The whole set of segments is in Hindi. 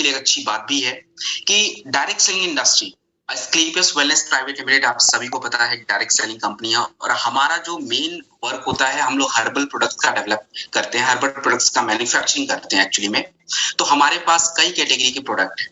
के लिए एक अच्छी बात भी है कि direct selling industry, Asclepius wellness private limited आप सभी को पता है डायरेक्ट सेलिंग कंपनी है, और हमारा जो मेन वर्क होता है, हम लोग हर्बल प्रोडक्ट्स का डेवलप करते हैं, हर्बल प्रोडक्ट्स का मैन्युफैक्चरिंग करते हैं एक्चुअली में। तो हमारे पास कई कैटेगरी के प्रोडक्ट हैं।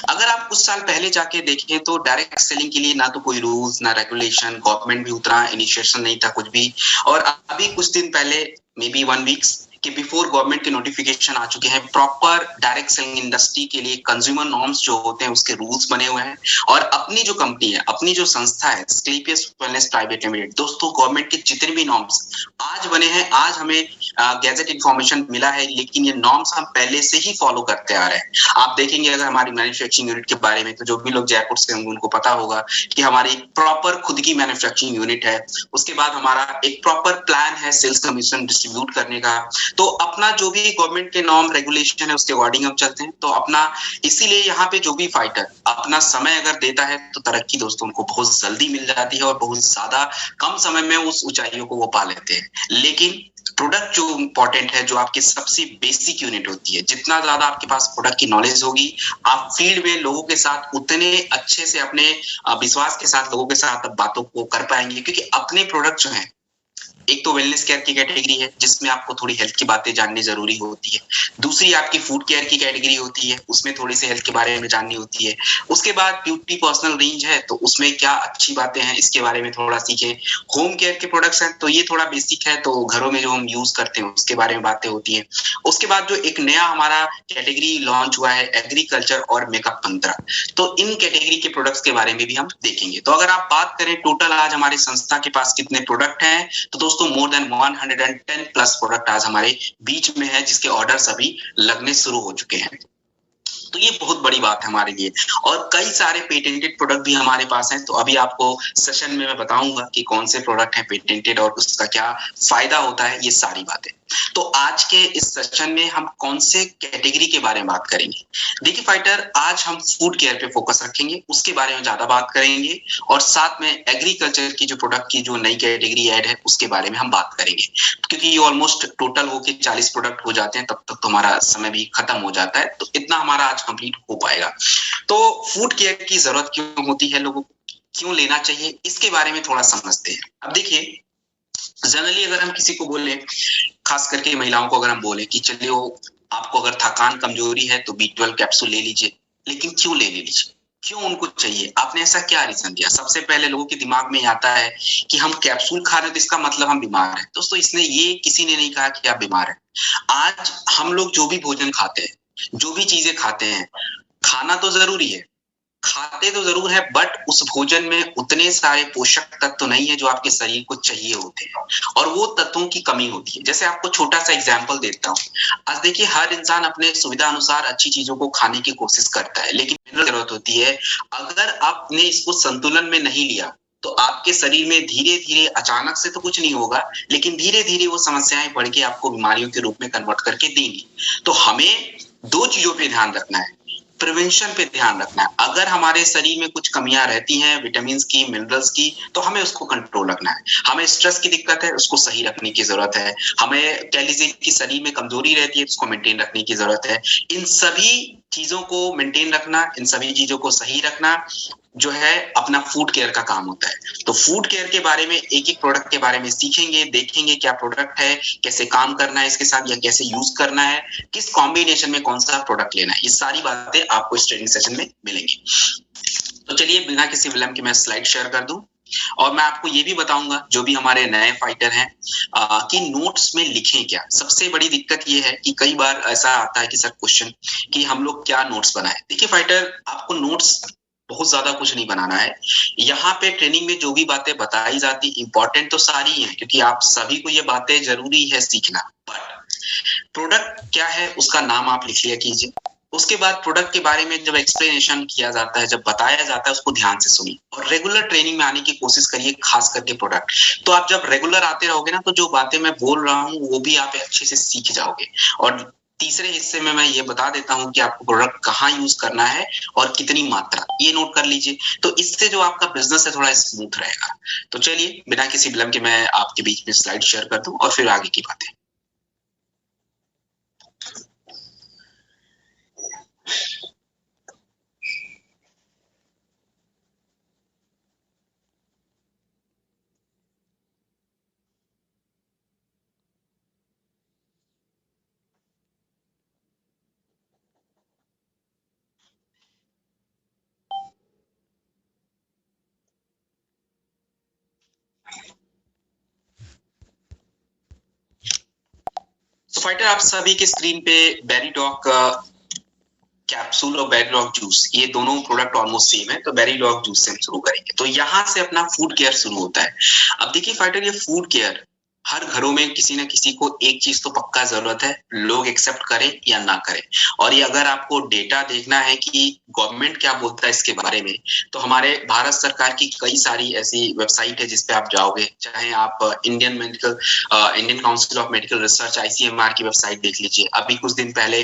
अगर आप कुछ साल पहले जाके देखें तो डायरेक्ट सेलिंग के लिए ना तो कोई रूल्स, ना रेगुलेशन, गवर्नमेंट भी उतना इनिशिएशन नहीं था कुछ भी। और अभी कुछ दिन पहले, मे बी 1 वीक्स के बिफोर, गवर्नमेंट के नोटिफिकेशन आ चुके हैं। प्रॉपर डायरेक्ट सेलिंग इंडस्ट्री के लिए कंज्यूमर नॉर्म्स जो होते हैं उसके रूल्स बने हुए हैं। और अपनी जो कंपनी है, अपनी जो संस्था है एस्क्लेपियस वेलनेस प्राइवेट लिमिटेड, दोस्तों गवर्नमेंट के जितने भी नॉर्म्स आज बने हैं, आज हमें गैजेट इंफॉर्मेशन मिला है, लेकिन ये नॉर्म्स हम पहले से ही फॉलो करते आ रहे हैं। आप देखेंगे अगर हमारी मैन्युफैक्चरिंग यूनिट के बारे में, तो जो भी लोग जयपुर से होंगे उनको पता होगा कि हमारी प्रॉपर खुद की मैन्युफैक्चरिंग यूनिट है। उसके बाद हमारा एक प्रॉपर प्लान है सेल्स कमीशन डिस्ट्रीब्यूट करने का। तो अपना जो भी गवर्नमेंट के नॉर्म रेगुलेशन है उसके अकॉर्डिंग हम चलते हैं। तो अपना इसीलिए यहाँ पे जो भी फाइटर अपना समय अगर देता है तो तरक्की दोस्तों उनको बहुत जल्दी मिल जाती है और बहुत ज्यादा कम समय में उस ऊंचाइयों को वो पा लेते हैं। लेकिन प्रोडक्ट जो इंपॉर्टेंट है, जो आपकी सबसे बेसिक यूनिट होती है, जितना ज्यादा आपके पास प्रोडक्ट की नॉलेज होगी, आप फील्ड में लोगों के साथ उतने अच्छे से अपने विश्वास के साथ लोगों के साथ बातों को कर पाएंगे। क्योंकि अपने प्रोडक्ट जो है, एक तो वेलनेस केयर की कैटेगरी है जिसमें आपको थोड़ी हेल्थ की बातें जाननी जरूरी होती है। दूसरी आपकी फूड केयर की कैटेगरी होती है, उसमें थोड़ी सी हेल्थ के बारे में जाननी होती है। उसके बाद ब्यूटी पर्सनल रेंज है, तो उसमें क्या अच्छी बातें हैं इसके बारे में थोड़ा सीखें। होम केयर के प्रोडक्ट्स हैं तो ये थोड़ा बेसिक है, तो घरों में जो हम यूज करते हैं उसके बारे में बातें होती है। उसके बाद जो एक नया हमारा कैटेगरी लॉन्च हुआ है एग्रीकल्चर और मेकअप मंत्रा, तो इन कैटेगरी के प्रोडक्ट्स के बारे में भी हम देखेंगे। तो अगर आप बात करें टोटल आज हमारी संस्था के पास कितने प्रोडक्ट हैं, तो दोस्तों मोर देन 110 प्लस प्रोडक्ट आज हमारे बीच में है, जिसके ऑर्डर्स अभी लगने शुरू हो चुके हैं। तो ये बहुत बड़ी बात है हमारे लिए। और कई सारे पेटेंटेड प्रोडक्ट भी हमारे पास हैं। तो अभी आपको सेशन में मैं बताऊंगा कि कौन से प्रोडक्ट हैं पेटेंटेड और उसका क्या फायदा होता है, ये सारी बातें। तो आज के इस सेशन में हम कौन से कैटेगरी के बारे में बात करेंगे। देखिए फाइटर, आज हम फूड केयर पे फोकस रखेंगे, उसके बारे में ज्यादा बात करेंगे। और साथ में एग्रीकल्चर की जो प्रोडक्ट की जो नई कैटेगरी ऐड है उसके बारे में हम बात करेंगे। क्योंकि ये ऑलमोस्ट टोटल होके 40 प्रोडक्ट हो जाते हैं, तब तक तो हमारा समय भी खत्म हो जाता है। तो इतना हमारा आज कंप्लीट हो पाएगा। तो फूड केयर की जरूरत क्यों होती है, लोगों को क्यों लेना चाहिए, इसके बारे में थोड़ा समझते हैं। अब देखिए, जनरली अगर हम किसी को बोले, खास करके महिलाओं को अगर हम बोले कि चलिए आपको अगर थकान कमजोरी है तो B12 कैप्सूल ले लीजिए, लेकिन क्यों ले लीजिए, क्यों उनको चाहिए, आपने ऐसा क्या रीजन दिया। सबसे पहले लोगों के दिमाग में आता है कि हम कैप्सूल खा रहे हैं तो इसका मतलब हम बीमार हैं। दोस्तों इसने ये किसी ने नहीं कहा कि आप बीमार हैं। आज हम लोग जो भी भोजन खाते हैं, जो भी चीजें खाते हैं, खाना तो जरूरी है, खाते तो जरूर है, बट उस भोजन में उतने सारे पोषक तत्व नहीं है जो आपके शरीर को चाहिए होते हैं, और वो तत्वों की कमी होती है। जैसे आपको छोटा सा एग्जांपल देता हूँ। आज देखिए, हर इंसान अपने सुविधा अनुसार अच्छी चीजों को खाने की कोशिश करता है, लेकिन जरूरत होती है, अगर आपने इसको संतुलन में नहीं लिया तो आपके शरीर में धीरे धीरे, अचानक से तो कुछ नहीं होगा, लेकिन धीरे धीरे वो समस्याएं बढ़ के आपको बीमारियों के रूप में कन्वर्ट करके देंगी। तो हमें 2 चीजों पे ध्यान रखना है। प्रिवेंशन पे ध्यान रखना है। अगर हमारे शरीर में कुछ कमियां रहती हैं विटामिन की, मिनरल्स की, तो हमें उसको कंट्रोल रखना है। हमें स्ट्रेस की दिक्कत है, उसको सही रखने की जरूरत है। हमें कह लीजिए कि शरीर में कमजोरी रहती है, उसको मेंटेन रखने की जरूरत है। इन सभी चीजों को मेंटेन रखना, इन सभी चीजों को सही रखना जो है अपना फूड केयर का काम होता है। तो फूड केयर के बारे में एक एक प्रोडक्ट के बारे में सीखेंगे, देखेंगे क्या प्रोडक्ट है, कैसे काम करना है इसके साथ, या कैसे यूज करना है, किस कॉम्बिनेशन में कौन सा प्रोडक्ट लेना है, ये सारी बातें आपको इस ट्रेनिंग सेशन में मिलेंगी। तो चलिए बिना किसी विलंब के मैं स्लाइड शेयर कर दूं, और मैं आपको ये भी बताऊंगा जो भी हमारे नए फाइटर हैं कि नोट्स में लिखें क्या। सबसे बड़ी दिक्कत ये है कि कई बार ऐसा आता है कि सर क्वेश्चन कि हम लोग क्या नोट्स बनाएं। देखिए फाइटर, आपको नोट्स बहुत ज्यादा कुछ नहीं बनाना है। यहाँ पे ट्रेनिंग में जो भी बातें बताई जाती इंपॉर्टेंट तो सारी हैं, क्योंकि आप सभी को ये बातें जरूरी है सीखना। बट प्रोडक्ट क्या है उसका नाम आप लिख लिया कीजिए। उसके बाद प्रोडक्ट के बारे में जब एक्सप्लेनेशन किया जाता है, जब बताया जाता है, उसको ध्यान से सुनिए और रेगुलर ट्रेनिंग में आने की कोशिश करिए, खास करके प्रोडक्ट। तो आप जब रेगुलर आते रहोगे ना, तो जो बातें मैं बोल रहा हूँ वो भी आप अच्छे से सीख जाओगे। और तीसरे हिस्से में मैं ये बता देता हूँ कि आपको प्रोडक्ट कहाँ यूज करना है और कितनी मात्रा, ये नोट कर लीजिए। तो इससे जो आपका बिजनेस है थोड़ा स्मूथ रहेगा। तो चलिए बिना किसी विलंब के मैं आपके बीच में स्लाइड शेयर कर दूं और फिर आगे की बातें। फाइटर आप सभी के स्क्रीन पे बेरीडॉग कैप्सूल और बेरीडॉग जूस, ये दोनों प्रोडक्ट ऑलमोस्ट सेम है, तो बेरीडॉग जूस से हम शुरू करेंगे। तो यहाँ से अपना फूड केयर शुरू होता है। अब देखिए फाइटर, ये फूड केयर हर घरों में किसी न किसी को एक चीज तो पक्का जरूरत है, लोग एक्सेप्ट करें या ना करें। और ये अगर आपको डेटा देखना है कि गवर्नमेंट क्या बोलता है इसके बारे में, तो हमारे भारत सरकार की कई सारी ऐसी वेबसाइट है जिसपे आप जाओगे, चाहे आप Indian council of medical research ICMR की वेबसाइट देख लीजिए, अभी कुछ दिन पहले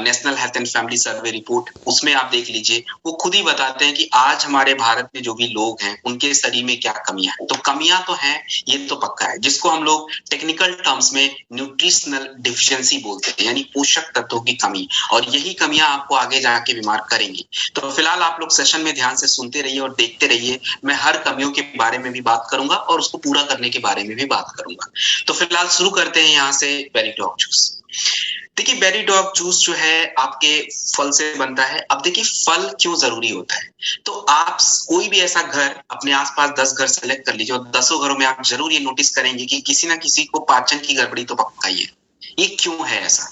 national health and family survey report, उसमें आप देख लीजिए, वो खुद ही बताते हैं कि आज हमारे भारत में जो भी लोग हैं उनके शरीर में क्या कमियां हैं। तो कमियां तो हैं, ये तो पक्का है, जिसको हम लोग टेक्निकल टर्म्स में न्यूट्रिशनल डिफिशिएंसी बोलते हैं, यानी पोषक तत्वों की कमी। और यही कमियां आपको आगे जाके बीमार करेंगी। तो फिलहाल आप लोग सेशन में ध्यान से सुनते रहिए और देखते रहिए, मैं हर कमियों के बारे में भी बात करूंगा और उसको पूरा करने के बारे में भी बात करूंगा। तो फिलहाल शुरू करते हैं यहाँ से बेरीडॉग जूस। देखिए बेरीडॉग जूस जो है आपके फल से बनता है। अब देखिए फल क्यों जरूरी होता है, तो आप कोई भी ऐसा घर अपने आसपास 10 घर सेलेक्ट कर लीजिए और 10 घरों में आप जरूर ये नोटिस करेंगे कि किसी ना किसी को पाचन की गड़बड़ी तो पक्का ही है। ये क्यों है ऐसा?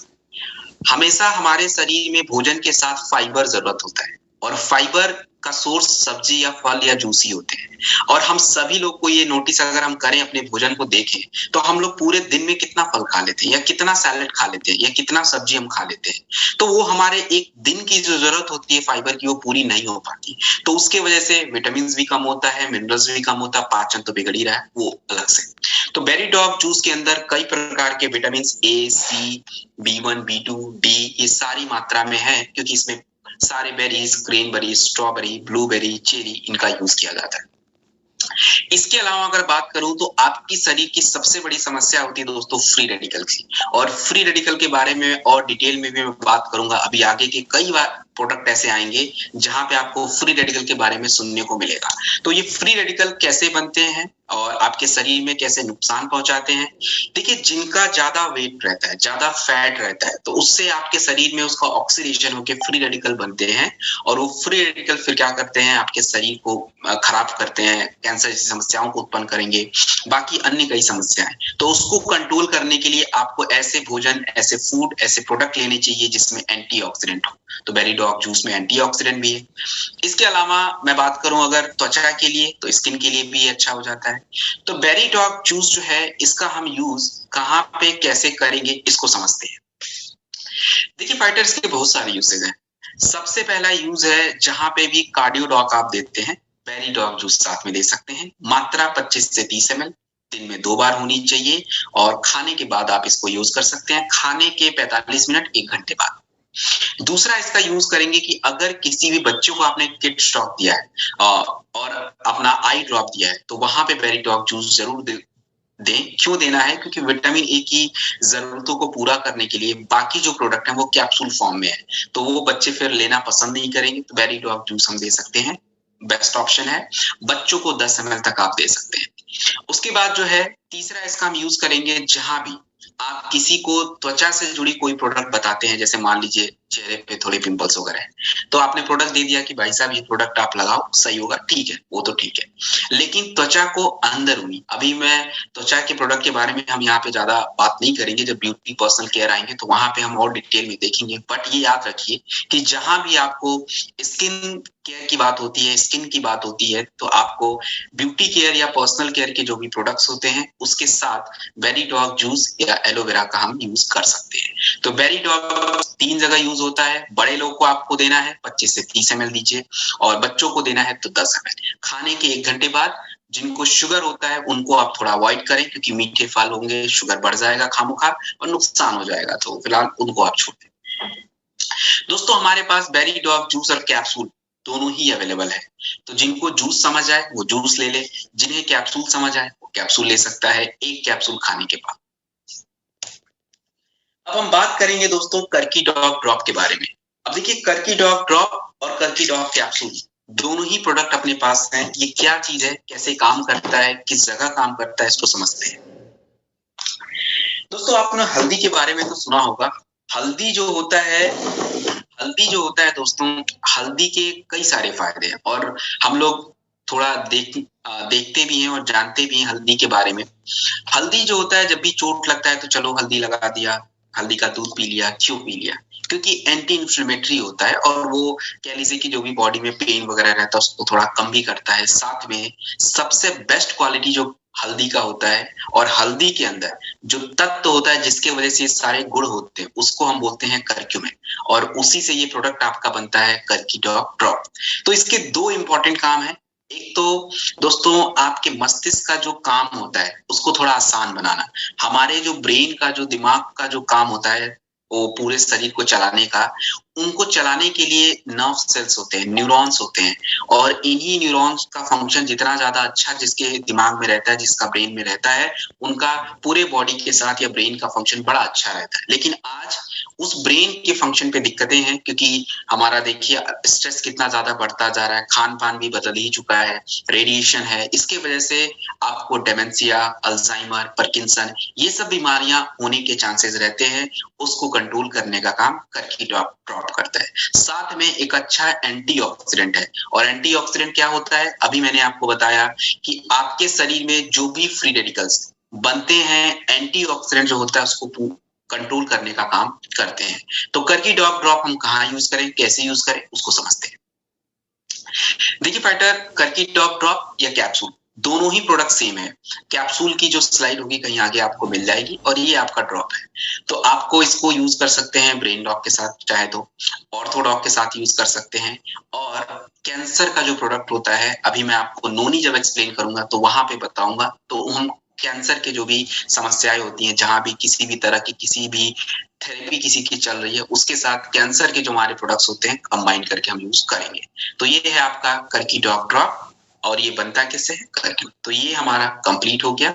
हमेशा हमारे शरीर में भोजन के साथ फाइबर जरूरत होता है, और फाइबर का सोर्स सब्जी या फल या जूस ही होते हैं। और हम सभी लोग को ये नोटिस अगर हम करें, अपने भोजन को देखें, तो हम लोग पूरे दिन में कितना फल खा लेते हैं या कितना सैलेड खा लेते हैं या कितना सब्जी हम खा लेते हैं, तो वो हमारे एक दिन की जो जरूरत होती है फाइबर की, वो पूरी नहीं हो पाती। तो उसके वजह से विटामिन भी कम होता है, मिनरल्स भी कम होता है, पाचन तो बिगड़ ही रहा है वो अलग से। तो बेरीडॉग जूस के अंदर कई प्रकार के vitamin A, C, B1, B2, D ये सारी मात्रा में है, क्योंकि इसमें सारे berries, cranberry, strawberry, blueberry, cherry, इनका यूज किया जाता है। इसके अलावा अगर बात करूं तो आपकी शरीर की सबसे बड़ी समस्या होती है दोस्तों फ्री रेडिकल की। और फ्री रेडिकल के बारे में और डिटेल में भी मैं बात करूंगा। अभी आगे के कई बार प्रोडक्ट ऐसे आएंगे जहां पे आपको फ्री रेडिकल के बारे में सुनने को मिलेगा। तो ये फ्री रेडिकल कैसे बनते हैं और आपके शरीर में कैसे नुकसान पहुंचाते हैं? देखिए जिनका ज्यादा वेट रहता है, ज्यादा फैट रहता है, तो उससे आपके शरीर में उसका ऑक्सीडेशन होकर फ्री रेडिकल बनते हैं, और वो फ्री रेडिकल फिर क्या करते हैं, आपके शरीर को खराब करते हैं, कैंसर जैसी समस्याओं को उत्पन्न करेंगे, बाकी अन्य कई समस्याएं। तो उसको कंट्रोल करने के लिए आपको ऐसे भोजन, ऐसे फूड, ऐसे प्रोडक्ट लेने चाहिए जिसमें एंटीऑक्सीडेंट हो। तो बेरीडॉग जूस में एंटीऑक्सीडेंट भी है। इसके अलावा मैं बात करूं अगर त्वचा के लिए, तो स्किन के लिए भी अच्छा हो जाता है। तो बेरीडॉग जूस जो है, इसका हम यूज कहाँ पे कैसे करेंगे, इसको समझते हैं। देखिए फाइटर्स के बहुत सारे यूसेज हैं। सबसे पहला यूज है, जहां पे भी कार्डियोडॉक आप देते हैं, बेरीडॉग जूस साथ में दे सकते हैं। मात्रा 25 से 30 ml, दिन में 2 बार होनी चाहिए, और खाने के बाद आप इसको यूज कर सकते हैं, खाने के 45 मिनट 1 घंटे बाद। दूसरा इसका यूज करेंगे कि अगर किसी भी बच्चों को आपने किट स्टॉक दिया है और अपना आई ड्रॉप दिया है, तो वहां पे बेरीडॉग जूस जरूर दें। क्यों देना है? क्योंकि विटामिन ए की जरूरतों को पूरा करने के लिए बाकी जो प्रोडक्ट है वो कैप्सूल फॉर्म में है, तो वो बच्चे फिर लेना पसंद नहीं करेंगे। तो बेरीडॉग जूस हम दे सकते हैं, बेस्ट ऑप्शन है। बच्चों को 10 ml तक आप दे सकते हैं। उसके बाद जो है तीसरा इसका हम यूज करेंगे, जहां भी आप किसी को त्वचा से जुड़ी कोई प्रोडक्ट बताते हैं, जैसे मान लीजिए चेहरे पे थोड़े पिंपल्स वगैरह है, तो आपने प्रोडक्ट दे दिया कि भाई साहब ये प्रोडक्ट आप लगाओ, सही होगा, ठीक है, वो तो ठीक है। लेकिन त्वचा को अंदरूनी, अभी मैं त्वचा के प्रोडक्ट के बारे में हम यहाँ पे ज्यादा बात नहीं करेंगे, जब ब्यूटी पर्सनल केयर आएंगे तो वहां पे हम और डिटेल में देखेंगे। बट ये याद रखिए कि जहां भी आपको स्किन केयर की बात होती है, स्किन की बात होती है, तो आपको ब्यूटी केयर या पर्सनल केयर के जो भी प्रोडक्ट्स होते हैं उसके साथ बेरीडॉग जूस या एलोवेरा का हम यूज कर सकते हैं। तो बेरीडॉग 3 जगह यूज होता है। बड़े लोग को आपको देना है 25 से 30 ml दीजिए, और बच्चों को देना है तो 10 ml। खाने के 1 घंटे बाद। जिनको शुगर होता है उनको आप थोड़ा अवॉइड करें, क्योंकि मीठे फल होंगे, शुगर बढ़ जाएगा खामोखा और नुकसान हो जाएगा, तो फिलहाल उनको आप छोड़ दें। दोस्तों हमारे पास बेरीडॉग जूस और कैप्सूल दोनों ही अवेलेबल है। तो जिनको जूस समझ आए वो जूस ले ले, जिन्हें कैप्सूल समझ आए वो कैप्सूल ले सकता है, 1 कैप्सूल खाने के बाद। अब हम बात करेंगे दोस्तों कर्कीडॉग ड्रॉप के बारे में। अब देखिए कर्कीडॉग ड्रॉप और कर्कीडॉग कैप्सूल दोनों ही प्रोडक्ट अपने पास हैं। ये क्या चीज है, कैसे काम करता है, किस जगह काम करता है, इसको समझते हैं। दोस्तों आपने हल्दी के बारे में तो सुना होगा। हल्दी जो होता है दोस्तों, हल्दी के कई सारे फायदे हैं, और हम लोग थोड़ा देखते भी हैं और जानते भी हैं हल्दी के बारे में। हल्दी जो होता है, जब भी चोट लगता है तो चलो हल्दी लगा दिया, हल्दी का दूध पी लिया, क्यों पी लिया? क्योंकि एंटी इन्फ्लेमेटरी होता है और वो कह लीजिए कि जो भी बॉडी में पेन वगैरह रहता है उसको थोड़ा कम भी करता है। साथ में सबसे बेस्ट क्वालिटी जो हल्दी का होता है, और हल्दी के अंदर जो तत्व होता है जिसके वजह से ये सारे गुण होते हैं उसको हम बोलते हैं करक्यूमिन, और उसी से ये प्रोडक्ट आपका बनता है कर्की डॉग ड्रॉप। तो इसके दो इंपॉर्टेंट काम है। एक तो दोस्तों आपके मस्तिष्क का जो काम होता है उसको थोड़ा आसान बनाना। हमारे जो ब्रेन का, जो दिमाग का जो काम होता है वो पूरे शरीर को चलाने का, उनको चलाने के लिए नर्व सेल्स होते हैं, न्यूरॉन्स होते हैं, और इन्हीं न्यूरॉन्स का फंक्शन जितना ज्यादा अच्छा जिसके दिमाग में रहता है, जिसका ब्रेन में रहता है, उनका पूरे बॉडी के साथ या ब्रेन का फंक्शन बड़ा अच्छा रहता है। लेकिन आज उस ब्रेन के फंक्शन पे दिक्कतें हैं, क्योंकि हमारा देखिए स्ट्रेस कितना ज्यादा बढ़ता जा रहा है, खान पान भी बदल ही चुका है, रेडिएशन है, इसके वजह से आपको डेमेंशिया, अल्जाइमर, पार्किंसन ये सब बीमारियां होने के चांसेस रहते हैं। उसको कंट्रोल करने का काम कर्की ड्रॉप करता है। साथ में एक अच्छा एंटीऑक्सीडेंट है, और एंटीऑक्सीडेंट क्या होता है अभी मैंने आपको बताया कि आपके शरीर में जो भी फ्री रेडिकल्स बनते हैं, एंटीऑक्सीडेंट जो होता है उसको कंट्रोल करने का काम करते हैं। तो कर्की डॉग ड्रॉप हम कहाँ यूज करें, कैसे यूज करें, उसको समझते हैं। देखिए फाइटर, कर्की डॉग ड्रॉप या कैप्सूल दोनों ही प्रोडक्ट सेम है। कैप्सूल की जो स्लाइड होगी कहीं आगे आपको मिल जाएगी, और ये आपका ड्रॉप है। तो आपको इसको यूज कर सकते हैं ब्रेन डॉग के साथ, चाहे तो ऑर्थो डॉग के साथ यूज कर सकते हैं। और कैंसर का जो प्रोडक्ट होता है, अभी मैं आपको नोनी जब एक्सप्लेन करूंगा तो वहां पे बताऊंगा। तो हम कैंसर के जो भी समस्याएं होती हैं, जहां भी किसी भी तरह की किसी भी थेरेपी किसी की चल रही है, उसके साथ कैंसर के जो हमारे प्रोडक्ट्स होते हैं कंबाइन करके हम यूज करेंगे। तो ये है आपका कर्की डॉग ड्रॉप, और ये बनता किससे है, कर्की। तो ये हमारा कंप्लीट हो गया।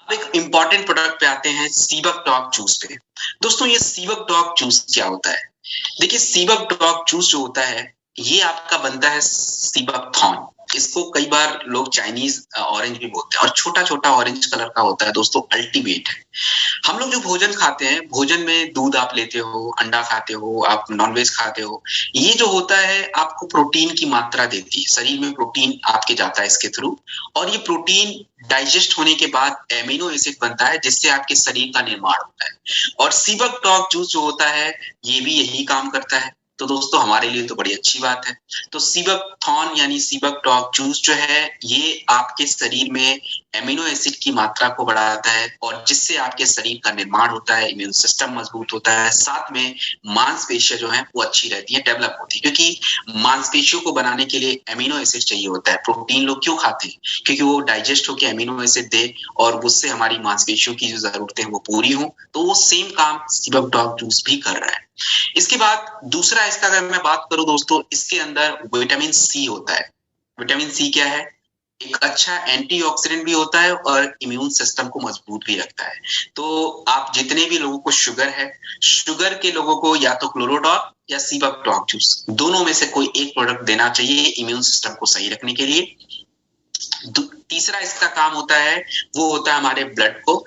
अब एक इंपॉर्टेंट प्रोडक्ट पे आते हैं, सीबक डॉग जूस पे। दोस्तों ये सीबक डॉग जूस क्या होता है? देखिए सीबक डॉग जूस जो होता है ये आपका बनता है सीबक थॉर्न। इसको कई बार लोग चाइनीज ऑरेंज भी बोलते हैं, और छोटा छोटा ऑरेंज कलर का होता है दोस्तों, अल्टीमेट है। हम लोग जो भोजन खाते हैं, भोजन में दूध आप लेते हो, अंडा खाते हो, आप नॉनवेज खाते हो, ये जो होता है आपको प्रोटीन की मात्रा देती है, शरीर में प्रोटीन आपके जाता है इसके थ्रू, और ये प्रोटीन डाइजेस्ट होने के बाद एमिनो एसिड बनता है जिससे आपके शरीर का निर्माण होता है। और सीबक डॉग जूस जो होता है ये भी यही काम करता है। तो दोस्तों हमारे लिए तो बड़ी अच्छी बात है। तो सीबक थॉर्न यानी सीबक डॉग जूस जो है ये आपके शरीर में एमिनो एसिड की मात्रा को बढ़ाता है, और जिससे आपके शरीर का निर्माण होता है, इम्यून सिस्टम मजबूत होता है, साथ में मांसपेशियां जो है वो अच्छी रहती है, डेवलप होती है। क्योंकि मांसपेशियों को बनाने के लिए एमिनो एसिड चाहिए होता है। प्रोटीन लोग क्यों खाते हैं? क्योंकि वो डाइजेस्ट होकर एमिनो एसिड दे, और उससे हमारी मांसपेशियों की जो जरूरतें हैं वो पूरी हो। तो वो सेम काम सीबक डॉग जूस भी कर रहा है। इसके बाद दूसरा इसका अगर मैं बात करूं दोस्तों, इसके अंदर विटामिन सी होता है। विटामिन सी क्या है? एक अच्छा एंटीऑक्सीडेंट भी होता है और इम्यून सिस्टम को मजबूत भी रखता है। तो आप जितने भी लोगों को शुगर है, शुगर के लोगों को या तो क्लोरोडॉग या सीबक डॉग जूस दोनों में से कोई एक प्रोडक्ट देना चाहिए इम्यून सिस्टम को सही रखने के लिए। तीसरा इसका काम होता है वो होता है हमारे ब्लड को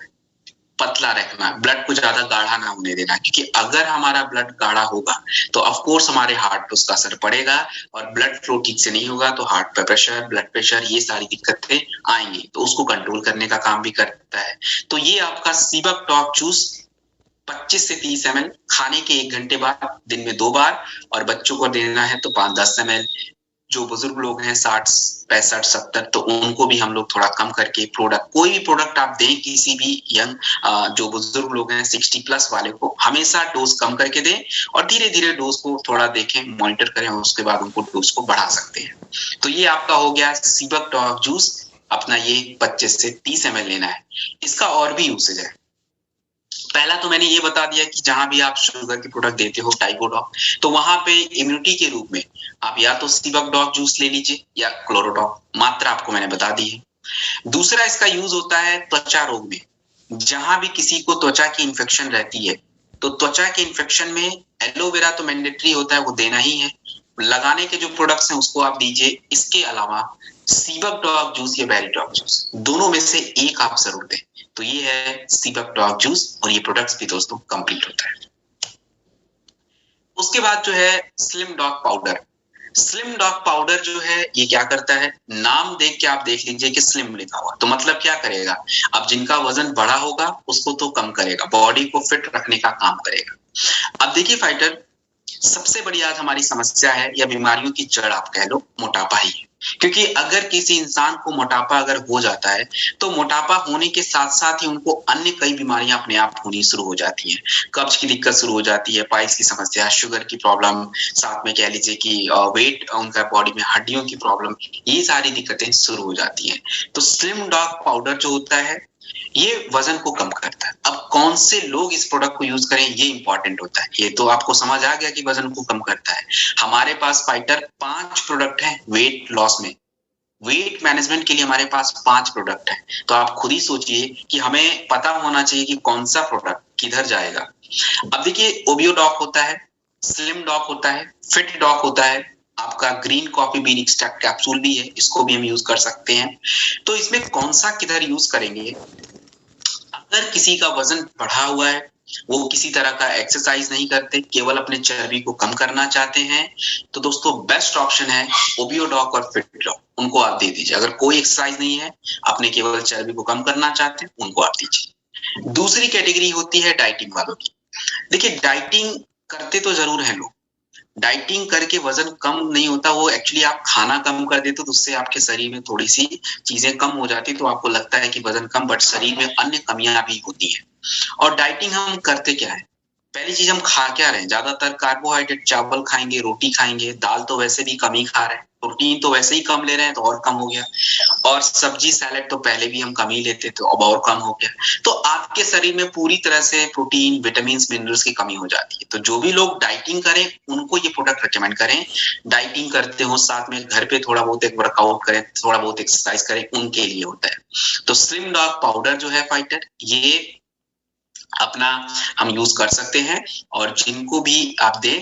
पतला रखना, ब्लड को ज्यादा गाढ़ा ना होने देना। क्योंकि अगर हमारा ब्लड गाढ़ा होगा तो ऑफ कोर्स हमारे हार्ट पे उसका असर पड़ेगा, और ब्लड फ्लो ठीक से नहीं होगा तो हार्ट पे प्रेशर, ब्लड प्रेशर, ये सारी दिक्कतें आएंगी। तो उसको कंट्रोल करने का काम भी करता है। तो ये आपका सीबक डॉग जूस 25 से 30 ml खाने के 1 घंटे बाद दिन में 2 बार, और बच्चों को देना है तो 5-10 ml। जो बुजुर्ग लोग हैं 60, 65, 70, तो उनको भी हम लोग थोड़ा कम करके प्रोडक्ट, कोई भी प्रोडक्ट आप दें किसी भी यंग जो बुजुर्ग लोग हैं 60+ वाले को हमेशा डोज कम करके दें, और धीरे धीरे डोज को थोड़ा देखें, मॉनिटर करें, उसके बाद उनको डोज को बढ़ा सकते हैं। तो ये आपका हो गया सीबक डॉग जूस। अपना ये 25 से 30 ml लेना है। इसका और भी यूसेज है। पहला तो मैंने ये बता दिया कि जहां भी आप शुगर के प्रोडक्ट देते हो टाइकोडॉग, तो वहां पे इम्यूनिटी के रूप में आप या तो सीबक डॉग जूस ले लीजिए या क्लोरोडॉग, मात्रा आपको मैंने बता दी है। दूसरा इसका यूज होता है त्वचा रोग में। जहां भी किसी को त्वचा की इंफेक्शन रहती है, तो त्वचा के इंफेक्शन में एलोवेरा तो मैंडेटरी होता है, वो देना ही है। लगाने के जो प्रोडक्ट्स हैं उसको आप दीजिए। इसके अलावा सीबक डॉग जूस या बेरी डॉग जूस दोनों में से एक आप जरूर दें। तो ये है सीबक डॉग जूस, और ये प्रोडक्ट्स भी दोस्तों कंप्लीट होता है। उसके बाद जो है slim dog powder. Slim dog powder जो है ये क्या करता है, नाम देख के आप देख लीजिए कि स्लिम लिखा हुआ, तो मतलब क्या करेगा, अब जिनका वजन बड़ा होगा उसको तो कम करेगा, बॉडी को फिट रखने का काम करेगा। अब देखिए फाइटर, सबसे बड़ी आज हमारी समस्या है या बीमारियों की जड़ आप कह लो, मोटापा ही है। क्योंकि अगर किसी इंसान को मोटापा अगर हो जाता है तो मोटापा होने के साथ साथ ही उनको अन्य कई बीमारियां अपने आप होनी शुरू हो जाती हैं। कब्ज की दिक्कत शुरू हो जाती है, पाइल्स की समस्या, शुगर की प्रॉब्लम, साथ में कह लीजिए कि वेट उनका बॉडी में, हड्डियों की प्रॉब्लम, ये सारी दिक्कतें शुरू हो जाती हैं। तो स्लिम डॉग पाउडर जो होता है ये वजन को कम करता है। अब कौन से लोग इस प्रोडक्ट को यूज करें ये इंपॉर्टेंट होता है। ये तो आपको समझ आ गया कि वजन को कम करता है। हमारे पास फाइटर 5 प्रोडक्ट हैं वेट लॉस में, वेट मैनेजमेंट के लिए हमारे पास 5 प्रोडक्ट हैं। तो आप खुद ही सोचिए कि हमें पता होना चाहिए कि कौन सा प्रोडक्ट किधर जाएगा। अब देखिए, ओबियो डॉक होता है, स्लिम डॉक होता है, फिट डॉक होता है, आपका green coffee bean extract capsule भी है, इसको भी हम यूज कर सकते हैं। तो इसमें कौन सा किधर यूज करेंगे, अगर किसी का वजन बढ़ा हुआ है, वो किसी तरह का एक्सरसाइज नहीं करते, केवल अपने चर्बी को कम करना चाहते हैं, तो दोस्तों बेस्ट ऑप्शन है ओबियो डॉक और फिट डॉक, उनको आप दे दीजिए। अगर कोई एक्सरसाइज नहीं है, अपने केवल चर्बी को कम करना चाहते हैं, उनको आप दीजिए। दूसरी कैटेगरी होती है डाइटिंग वालों की। देखिए, डाइटिंग करते तो जरूर है लोग, डाइटिंग करके वजन कम नहीं होता, वो एक्चुअली आप खाना कम कर देते हो तो उससे आपके शरीर में थोड़ी सी चीजें कम हो जाती, तो आपको लगता है कि वजन कम, बट शरीर में अन्य कमियां भी होती हैं। और डाइटिंग हम करते क्या है, पहली चीज हम खा क्या रहे हैं, ज्यादातर कार्बोहाइड्रेट, चावल खाएंगे, रोटी खाएंगे, दाल तो वैसे भी कम ही खा रहे हैं, प्रोटीन तो वैसे ही कम ले रहे हैं तो और कम हो गया, और सब्जी सैलेड तो पहले भी हम कम ही लेते थे, अब और कम हो गया। तो आपके शरीर में पूरी तरह से प्रोटीन, विटामिन, मिनरल्स की कमी हो जाती है। तो जो भी लोग डाइटिंग करें उनको ये प्रोडक्ट रिकमेंड करें। डाइटिंग करते हो, साथ में घर पे थोड़ा बहुत एक वर्कआउट करें, थोड़ा बहुत एक्सरसाइज करें, उनके लिए होता है। तो स्लिम डॉग पाउडर जो है फाइटर, ये अपना हम यूज कर सकते हैं। और जिनको भी आप दे,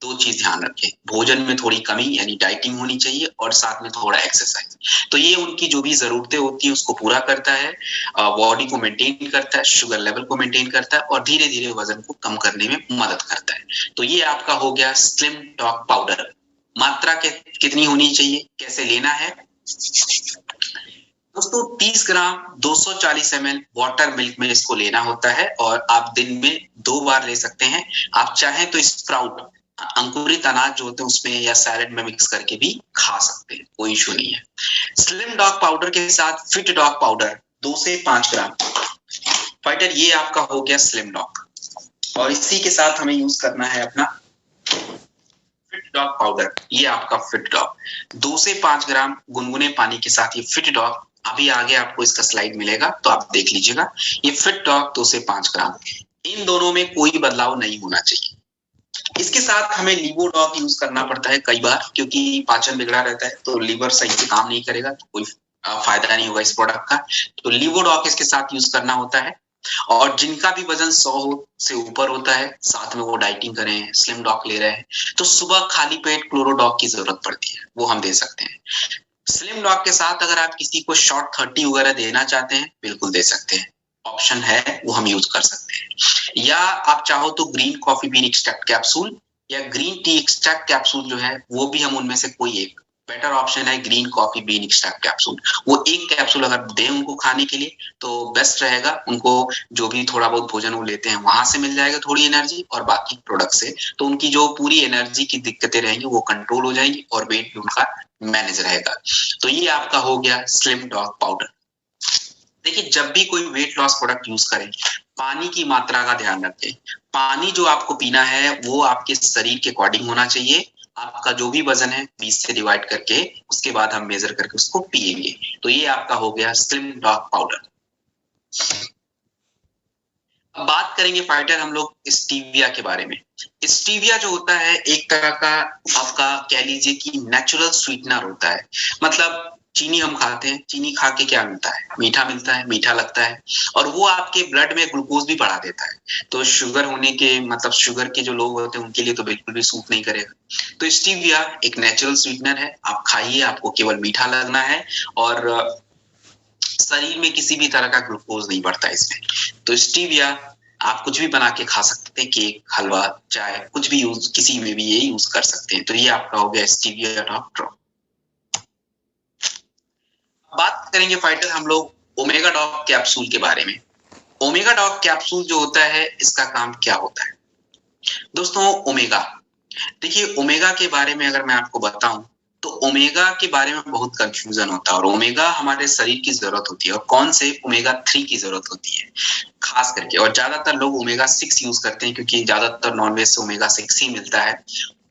दो चीज ध्यान रखें, भोजन में थोड़ी कमी यानी डाइटिंग होनी चाहिए, और साथ में थोड़ा एक्सरसाइज। तो ये उनकी जो भी जरूरतें होती है उसको पूरा करता है, बॉडी को मेंटेन करता है, शुगर लेवल को मेंटेन करता है, और धीरे धीरे वजन को कम करने में मदद करता है। तो ये आपका हो गया स्लिम डॉग पाउडर। मात्रा के कितनी होनी चाहिए, कैसे लेना है दोस्तों, 30 ग्राम 240 ml वाटर मिल्क में इसको लेना होता है, और आप दिन में 2 बार ले सकते हैं। आप चाहें तो स्प्राउट, अंकुरित अनाज जो होते हैं उसमें या सैलेड में मिक्स करके भी खा सकते हैं, कोई इशू नहीं है। स्लिम डॉग पाउडर के साथ फिट डॉग पाउडर 2 से 5 ग्राम फाइटर, ये आपका हो गया स्लिम डॉग। और इसी के साथ हमें यूज करना है अपना फिट डॉग पाउडर, ये आपका फिट डॉग 2 से 5 ग्राम गुनगुने पानी के साथ। ये फिट डॉग अभी आगे आपको इसका स्लाइड मिलेगा तो आप देख लीजिएगा। ये फिट डॉग 2 से 5 ग्राम, इन दोनों में कोई बदलाव नहीं होना चाहिए। इसके साथ हमें लिवो डॉग यूज करना पड़ता है कई बार, क्योंकि पाचन बिगड़ा रहता है तो लीवर सही से काम नहीं करेगा, तो कोई फायदा नहीं होगा इस प्रोडक्ट का। तो लिवो डॉग इसके साथ यूज करना होता है। और जिनका भी वजन 100 से ऊपर होता है, साथ में वो डाइटिंग कर रहे हैं, स्लिम डॉग ले रहे हैं, तो सुबह खाली पेट क्लोरोडॉग की जरूरत पड़ती है, वो हम दे सकते हैं। स्लिम डॉग के साथ अगर आप किसी को शॉर्ट 30 वगैरह देना चाहते हैं, बिल्कुल दे सकते हैं, ऑप्शन है, वो हम यूज कर सकते हैं। या आप चाहो तो green coffee bean extract capsule या ग्रीन टी एक्सट्रैक्ट कैप्सूल जो है, वो भी हम उनमें से कोई एक, बेटर ऑप्शन है green coffee bean extract capsule. वो एक कैप्सूल अगर दें उनको खाने के लिए तो बेस्ट रहेगा। उनको जो भी थोड़ा बहुत भोजन वो लेते हैं वहां से मिल जाएगा थोड़ी एनर्जी, और बाकी प्रोडक्ट से तो उनकी जो पूरी एनर्जी की दिक्कतें रहेंगी वो कंट्रोल हो जाएंगी, और वेट भी उनका मैनेज रहेगा। तो ये आपका हो गया स्लिम डॉग पाउडर। देखिए, जब भी कोई वेट लॉस प्रोडक्ट यूज करें, पानी की मात्रा का ध्यान रखें। पानी जो आपको पीना है वो आपके शरीर के अकॉर्डिंग होना चाहिए। आपका जो भी वजन है 20 से डिवाइड करके, उसके बाद हम मेजर करके उसको पिएंगे। तो ये आपका हो गया स्लिम डॉग पाउडर। अब बात करेंगे फाइटर हम लोग स्टीविया के बारे में। स्टीविया जो होता है एक तरह का आपका कह लीजिए कि नेचुरल स्वीटनर होता है। मतलब चीनी हम खाते हैं, चीनी खा के क्या मिलता है, मीठा मिलता है, मीठा लगता है, और वो आपके ब्लड में ग्लूकोज भी बढ़ा देता है। तो शुगर होने के मतलब शुगर के जो लोग होते हैं उनके लिए तो बिल्कुल भी सूट नहीं करेगा। तो स्टीविया एक नेचुरल स्वीटनर है, आप खाइए, आपको केवल मीठा लगना है, और शरीर में किसी भी तरह का ग्लूकोज नहीं बढ़ता इसमें। तो स्टीविया आप कुछ भी बना के खा सकते हैं, केक, हलवा, चाय, कुछ भी यूज, किसी में भी ये यूज कर सकते हैं। तो ये आपका हो गया स्टीविया ड्रॉप। बात करेंगे फाइटर हम लोग ओमेगा डॉग कैप्सूल के बारे में। ओमेगा डॉग कैप्सूल जो होता है, इसका काम क्या होता है दोस्तों? ओमेगा, देखिए ओमेगा के बारे में अगर मैं आपको बताऊं तो ओमेगा के बारे में बहुत कंफ्यूजन होता है, और ओमेगा हमारे शरीर की जरूरत होती है, और कौन से ओमेगा 3 की जरूरत होती है खास करके, और ज्यादातर लोग ओमेगा 6 यूज करते हैं क्योंकि ज्यादातर नॉनवेज से ओमेगा 6 ही मिलता है।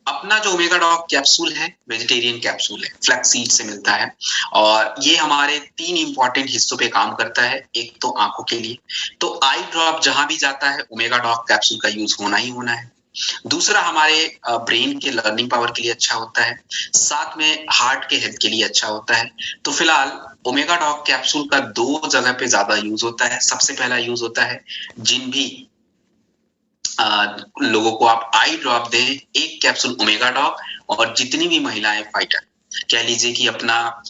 अपना जो ओमेगा डॉग कैप्सूल है वेजिटेरियन कैप्सूल है, फ्लैक्स सीड से मिलता है, और ये हमारे 3 इंपॉर्टेंट हिस्सों पे काम करता है। एक तो आंखों के लिए, तो आई ड्रॉप जहां भी जाता है ओमेगा डॉग कैप्सूल का यूज होना ही होना है। दूसरा हमारे ब्रेन के लर्निंग पावर के लिए अच्छा होता है, साथ में हार्ट के हेल्थ के लिए अच्छा होता है। तो फिलहाल ओमेगा डॉग कैप्सूल का 2 जगह पे ज्यादा यूज होता है। सबसे पहला यूज होता है जिन भी लोगों को आप आई ड्रॉप दें, एक कैप्सूल ओमेगा डॉग, और जितनी भी महिलाएं फाइटर कह लीजिए कि अपना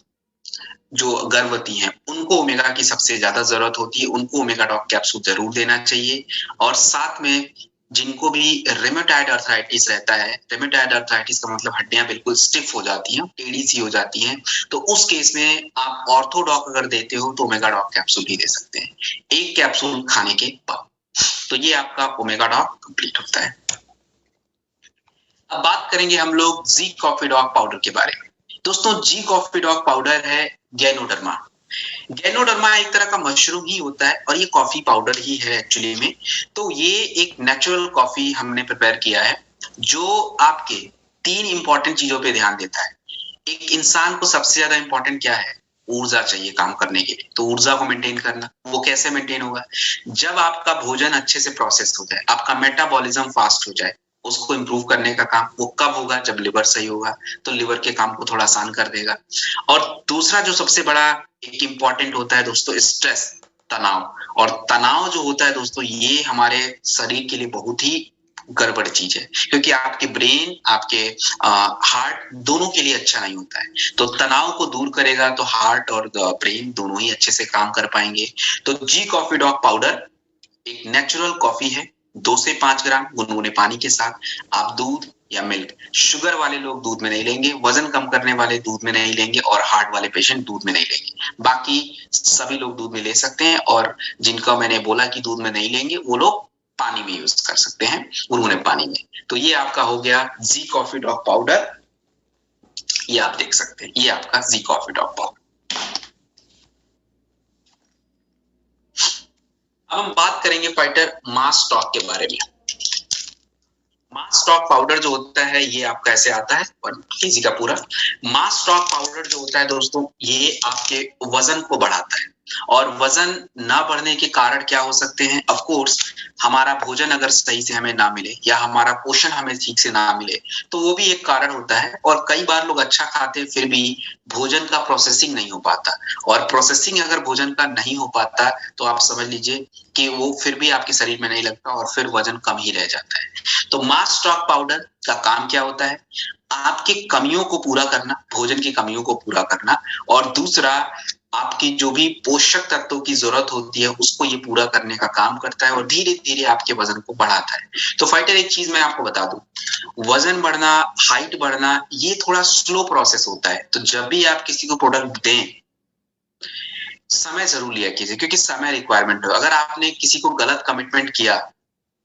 जो गर्भवती हैं उनको ओमेगा की सबसे ज्यादा जरूरत होती है, उनको ओमेगा डॉग कैप्सूल जरूर देना चाहिए। और साथ में जिनको भी रेमेटॉइड अर्थराइटिस रहता है, रेमेटॉइड अर्थराइटिस का मतलब हड्डियां बिल्कुल स्टिफ हो जाती हैं, टेढ़ी सी हो जाती हैं, तो उस केस में आप ऑर्थोडॉक अगर देते हो तो ओमेगा डॉग कैप्सूल ही दे सकते हैं, एक कैप्सूल खाने के बाद। तो ये आपका ओमेगा डॉग कंप्लीट होता है। अब बात करेंगे हम लोग जी कॉफी डॉग पाउडर के बारे में। दोस्तों जी कॉफी डॉग पाउडर है गैनोडर्मा। गैनोडर्मा एक तरह का मशरूम ही होता है, और ये कॉफी पाउडर ही है एक्चुअली में। तो ये एक नेचुरल कॉफी हमने प्रिपेयर किया है, जो आपके 3 इंपॉर्टेंट चीजों पे ध्यान देता है। एक इंसान को सबसे ज्यादा इंपॉर्टेंट क्या है? ऊर्जा चाहिए काम करने के लिए, तो ऊर्जा को मेंटेन करना, वो कैसे मेंटेन होगा? जब आपका भोजन अच्छे से प्रोसेस हो जाए, आपका मेटाबॉलिज्म फास्ट हो जाए, उसको इंप्रूव करने का काम वो कब होगा? जब लिवर सही होगा, तो लिवर के काम को थोड़ा आसान कर देगा। और दूसरा जो सबसे बड़ा एक इंपॉर्टेंट होता है दोस्तों, स्ट्रेस, तनाव। और तनाव जो होता है दोस्तों, ये हमारे शरीर के लिए बहुत ही गड़बड़ चीज है, क्योंकि आपके ब्रेन, आपके हार्ट दोनों के लिए अच्छा नहीं होता है। तो तनाव को दूर करेगा तो हार्ट और ब्रेन दोनों ही अच्छे से काम कर पाएंगे। तो जी कॉफी डॉग पाउडर एक नेचुरल कॉफी है, 2 से 5 ग्राम गुनगुने पानी के साथ आप दूध या मिल्क, शुगर वाले लोग दूध में नहीं लेंगे, वजन कम करने वाले दूध में नहीं लेंगे, और हार्ट वाले पेशेंट दूध में नहीं लेंगे। बाकी सभी लोग दूध में ले सकते हैं, और जिनका मैंने बोला कि दूध में नहीं लेंगे वो लोग पानी में यूज कर सकते हैं, गुनगुने पानी में। तो ये आपका हो गया जी कॉफी डॉग पाउडर, ये आप देख सकते हैं, ये आपका जी कॉफी डॉग पाउडर। अब हम बात करेंगे फाइटर मास स्टॉक के बारे में। मास स्टॉक पाउडर जो होता है ये आपका ऐसे आता है, और केजी का पूरा। मास स्टॉक पाउडर जो होता है दोस्तों, ये आपके वजन को बढ़ाता है, और वजन ना बढ़ने के कारण क्या हो सकते हैं? ऑफ कोर्स हमारा भोजन अगर सही से हमें ना मिले, या हमारा पोषण हमें ठीक से ना मिले, तो वो भी एक कारण होता है। और कई बार लोग अच्छा खाते फिर भी भोजन का प्रोसेसिंग नहीं हो पाता, और प्रोसेसिंग अगर भोजन का नहीं हो पाता तो आप समझ लीजिए कि वो फिर भी आपके शरीर में नहीं लगता, और फिर वजन कम ही रह जाता है। तो मास स्टॉक पाउडर का काम क्या होता है? आपकी कमियों को पूरा करना, भोजन की कमियों को पूरा करना, और दूसरा आपकी जो भी पोषक तत्वों की जरूरत होती है उसको ये पूरा करने का काम करता है, और धीरे धीरे आपके वजन को बढ़ाता है। तो फाइटर एक चीज मैं आपको बता दूं, वजन बढ़ना, हाइट बढ़ना, ये थोड़ा स्लो प्रोसेस होता है। तो जब भी आप किसी को प्रोडक्ट दें, समय जरूर लिया कीजिए, क्योंकि समय रिक्वायरमेंट है। अगर आपने किसी को गलत कमिटमेंट किया,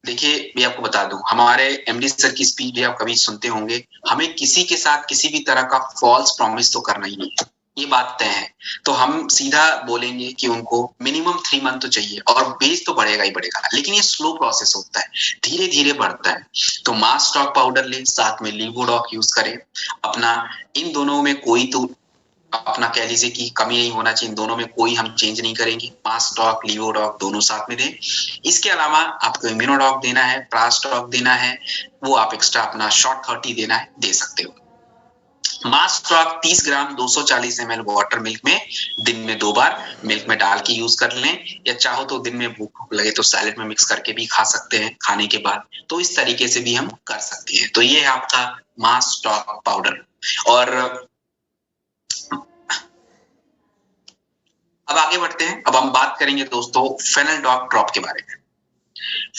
देखिए मैं आपको बता दूं, हमारे एमडी सर की स्पीच भी आप कभी सुनते होंगे, हमें किसी के साथ किसी भी तरह का फॉल्स प्रॉमिस तो करना ही नहीं है, ये बात तय है। तो हम सीधा बोलेंगे कि उनको मिनिमम 3 मंथ तो चाहिए, और बेस तो बढ़ेगा ही बढ़ेगा, लेकिन ये स्लो प्रोसेस होता है, धीरे धीरे बढ़ता है। तो मास स्टॉक पाउडर ले, साथ में लीवोडॉक यूज करें अपना। इन दोनों में कोई तो अपना कह लीजिए कि कमी नहीं होना चाहिए, इन दोनों में कोई हम चेंज नहीं करेंगे। मास स्टॉक, लीवोडॉक दोनों साथ में दें। इसके अलावा आपको इम्यूनोडॉक देना है, प्रास्टॉक देना है, वो आप एक्स्ट्रा अपना शॉर्ट 30 देना है, दे सकते हो। मास स्टॉक 30 ग्राम 240 ml वाटर मिल्क में दिन में 2 बार मिल्क में डाल के यूज कर लें, या चाहो तो दिन में भूख लगे तो सैलेड में मिक्स करके भी खा सकते हैं खाने के बाद। तो इस तरीके से भी हम कर सकते हैं। तो ये है आपका मास स्टॉक पाउडर। और अब आगे बढ़ते हैं। अब हम बात करेंगे दोस्तों फेनल डॉग ड्रॉप के बारे में।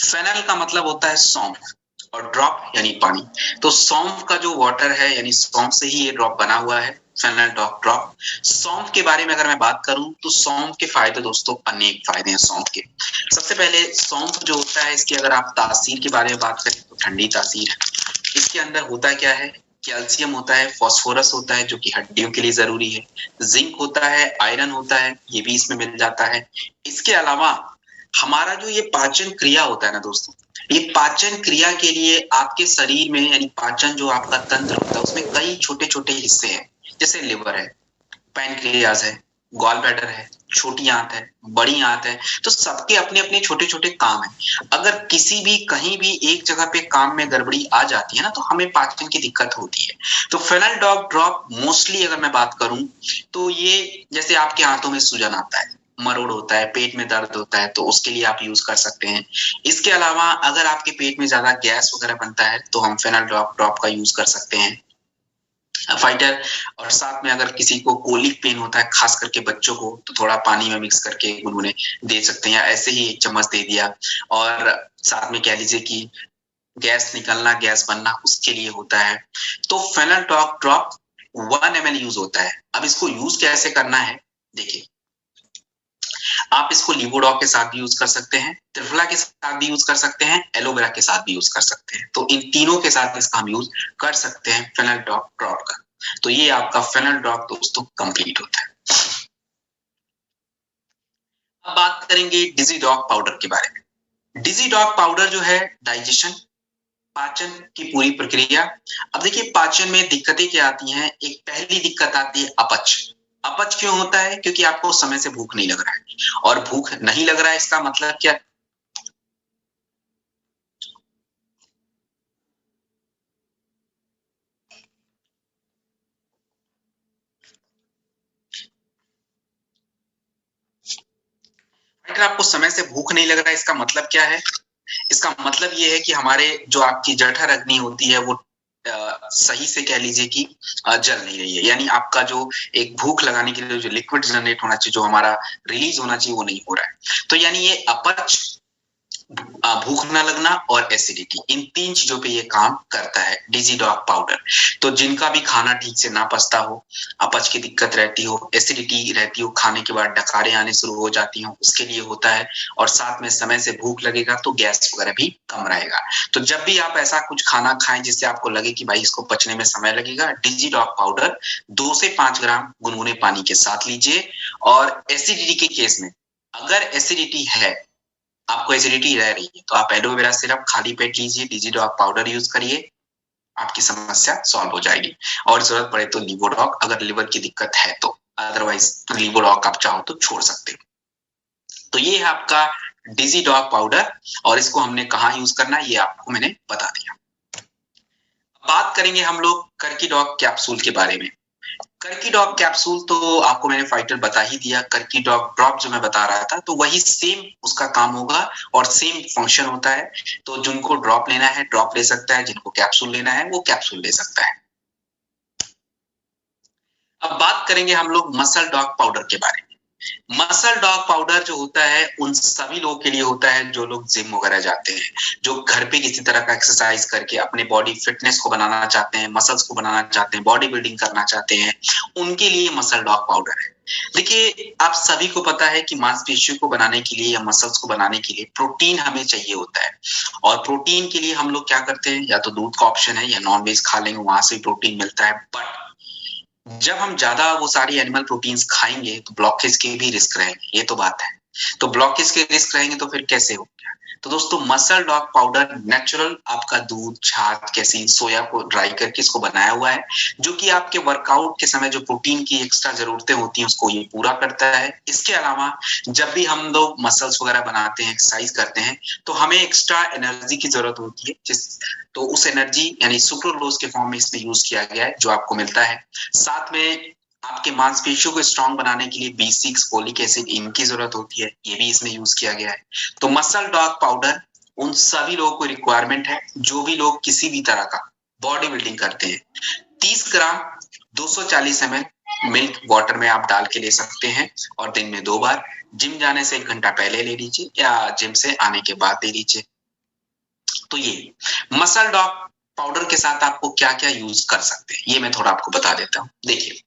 फेनल का मतलब होता है सौंफ और ड्रॉप यानी पानी। तो सौंफ का जो वाटर है यानी सौंफ से ही ये ड्रॉप बना हुआ है, फेनल ड्रॉप। सौंफ के बारे में अगर मैं बात करूं तो सौंफ के फायदे दोस्तों अनेक फायदे हैं सौंफ के। सबसे पहले सौंफ जो होता है इसकी अगर आप तासीर के बारे में बात करें तो ठंडी तासीर है। इसके अंदर होता क्या है, कैल्शियम होता है, फास्फोरस होता है जो कि हड्डियों के लिए जरूरी है, जिंक होता है, आयरन होता है, ये भी इसमें मिल जाता है। इसके अलावा हमारा जो ये पाचन क्रिया होता है ना दोस्तों, ये पाचन क्रिया के लिए आपके शरीर में यानी पाचन जो आपका तंत्र होता है उसमें कई छोटे छोटे हिस्से हैं, जैसे लिवर है, पैनक्रियाज है, गॉल ब्लैडर है, छोटी आंत है, बड़ी आंत है। तो सबके अपने अपने छोटे छोटे काम है। अगर किसी भी कहीं भी एक जगह पे काम में गड़बड़ी आ जाती है ना तो हमें पाचन की दिक्कत होती है। तो फेनल ड्रॉप मोस्टली अगर मैं बात करूं तो ये जैसे आपके हाथों में सूजन आता है, मरोड़ होता है, पेट में दर्द होता है तो उसके लिए आप यूज कर सकते हैं। इसके अलावा अगर आपके पेट में ज्यादा गैस वगैरह बनता है तो हम फेनल ड्रॉप का यूज कर सकते हैं फाइटर। और साथ में अगर किसी को कोलिक पेन होता है खास करके बच्चों को तो थोड़ा पानी में मिक्स करके गुनगुने दे सकते हैं, या ऐसे ही एक चम्मच दे दिया। और साथ में कह लीजिए कि गैस निकलना, गैस बनना उसके लिए होता है। तो फेनल ड्रॉप 1 ml यूज होता है। अब इसको यूज कैसे करना है देखिए, आप इसको लिवोडॉग के साथ भी यूज कर सकते हैं, त्रिफला के साथ भी यूज कर सकते हैं, एलोवेरा के साथ भी यूज कर सकते हैं। तो इन तीनों के साथ इसका हम यूज कर सकते हैं फेनल ड्रॉप का। तो ये आपका फेनल ड्रॉप दोस्तों कंप्लीट होता है। अब बात करेंगे डिजी डॉग पाउडर के बारे में। डिजी डॉग पाउडर जो है डाइजेशन, पाचन की पूरी प्रक्रिया। अब देखिए पाचन में दिक्कतें क्या आती हैं, एक पहली दिक्कत आती है अपच। अपच क्यों होता है, क्योंकि आपको समय से भूख नहीं लग रहा है। और भूख नहीं लग रहा है इसका मतलब क्या, अगर आपको समय से भूख नहीं लग रहा है इसका मतलब क्या है, इसका मतलब ये है कि हमारे जो आपकी जठर अग्नि होती है वो सही से कह लीजिए कि जल नहीं रही है। यानी आपका जो एक भूख लगाने के लिए जो लिक्विड जनरेट होना चाहिए, जो हमारा रिलीज होना चाहिए वो नहीं हो रहा है। तो यानी ये अपच, भूख न लगना और एसिडिटी, इन 3 चीजों पे ये काम करता है डिजी डॉग पाउडर। तो जिनका भी खाना ठीक से ना पचता हो, अपच की दिक्कत रहती हो, एसिडिटी रहती हो, खाने के बाद डकारें आने शुरू हो जाती हो, उसके लिए होता है। और साथ में समय से भूख लगेगा तो गैस वगैरह भी कम रहेगा। तो जब भी आप ऐसा कुछ खाना खाएं जिससे आपको लगे कि भाई इसको पचने में समय लगेगा, डिजी डॉग पाउडर 2 से 5 ग्राम गुनगुने पानी के साथ लीजिए। और एसिडिटी के केस में अगर एसिडिटी है, आपको एसिडिटी रह रही है तो आप एलोवेरा सिरप खाली पेट लीजिए, डिजीडॉग पाउडर यूज करिए, आपकी समस्या सॉल्व हो जाएगी। और जरूरत पड़े तो लिवोडॉग, अगर लिवर की दिक्कत है तो, अदरवाइज लिवोडॉग आप चाहो तो छोड़ सकते हो। तो ये है आपका डिजीडॉग पाउडर और इसको हमने कहाँ यूज करना है ये आपको मैंने बता दिया। बात करेंगे हम लोग कर्कीडॉग कैप्सूल के बारे में। कर्कीडॉग कैप्सूल तो आपको मैंने फाइटर बता ही दिया। कर्कीडॉग ड्रॉप जो मैं बता रहा था तो वही सेम उसका काम होगा और सेम फंक्शन होता है। तो जिनको ड्रॉप लेना है ड्रॉप ले सकता है, जिनको कैप्सूल लेना है वो कैप्सूल ले सकता है। अब बात करेंगे हम लोग मसल डॉग पाउडर के बारे में। मसल डॉग पाउडर जो होता है उन सभी लोगों के लिए होता है जो लोग जिम वगैरह जाते हैं, जो घर पे किसी तरह का एक्सरसाइज करके अपने बॉडी फिटनेस को बनाना चाहते हैं, मसल्स को बनाना चाहते हैं, बॉडी बिल्डिंग करना चाहते हैं, उनके लिए मसल डॉग पाउडर है। देखिए आप सभी को पता है कि मांसपेशियों को बनाने के लिए या मसल्स को बनाने के लिए प्रोटीन हमें चाहिए होता है। और प्रोटीन के लिए हम लोग क्या करते हैं, या तो दूध का ऑप्शन है या नॉन वेज खा लेंगे, वहां से प्रोटीन मिलता है। बट जब हम ज्यादा वो सारी एनिमल प्रोटीन्स खाएंगे तो ब्लॉकेज के भी रिस्क रहेंगे, ये तो बात है। तो ब्लॉकेज के रिस्क रहेंगे तो फिर कैसे हो। तो दोस्तों मसल डॉग पाउडर नेचुरल आपका दूध, छाछ, कैसी सोया को ड्राई करके इसको बनाया हुआ है, जो कि आपके वर्कआउट के समय जो प्रोटीन की एक्स्ट्रा जरूरतें होती हैं उसको ये पूरा करता है। इसके अलावा जब भी हम लोग मसल्स वगैरह बनाते हैं, एक्सरसाइज करते हैं, तो हमें एक्स्ट्रा एनर्जी की जरूरत होती है, तो उस एनर्जी यानी सुक्रोलोज के फॉर्म में इसमें यूज किया गया है जो आपको मिलता है। साथ में आपके मांसपेशियों को स्ट्रांग बनाने के लिए B6 फोलिक एसिड इनकी जरूरत होती है, ये भी इसमें यूज किया गया है। तो मसल डॉग पाउडर उन सभी लोगों को रिक्वायरमेंट है जो भी लोग किसी भी तरह का बॉडी बिल्डिंग करते हैं। 30 ग्राम 240 ml मिल्क वाटर में आप डाल के ले सकते हैं और दिन में 2 बार। जिम जाने से 1 घंटा पहले ले लीजिए या जिम से आने के बाद ले लीजिए। तो ये मसल डॉग पाउडर के साथ आपको क्या-क्या यूज कर सकते हैं, ये मैं थोड़ा आपको बता देता हूँ। देखिए,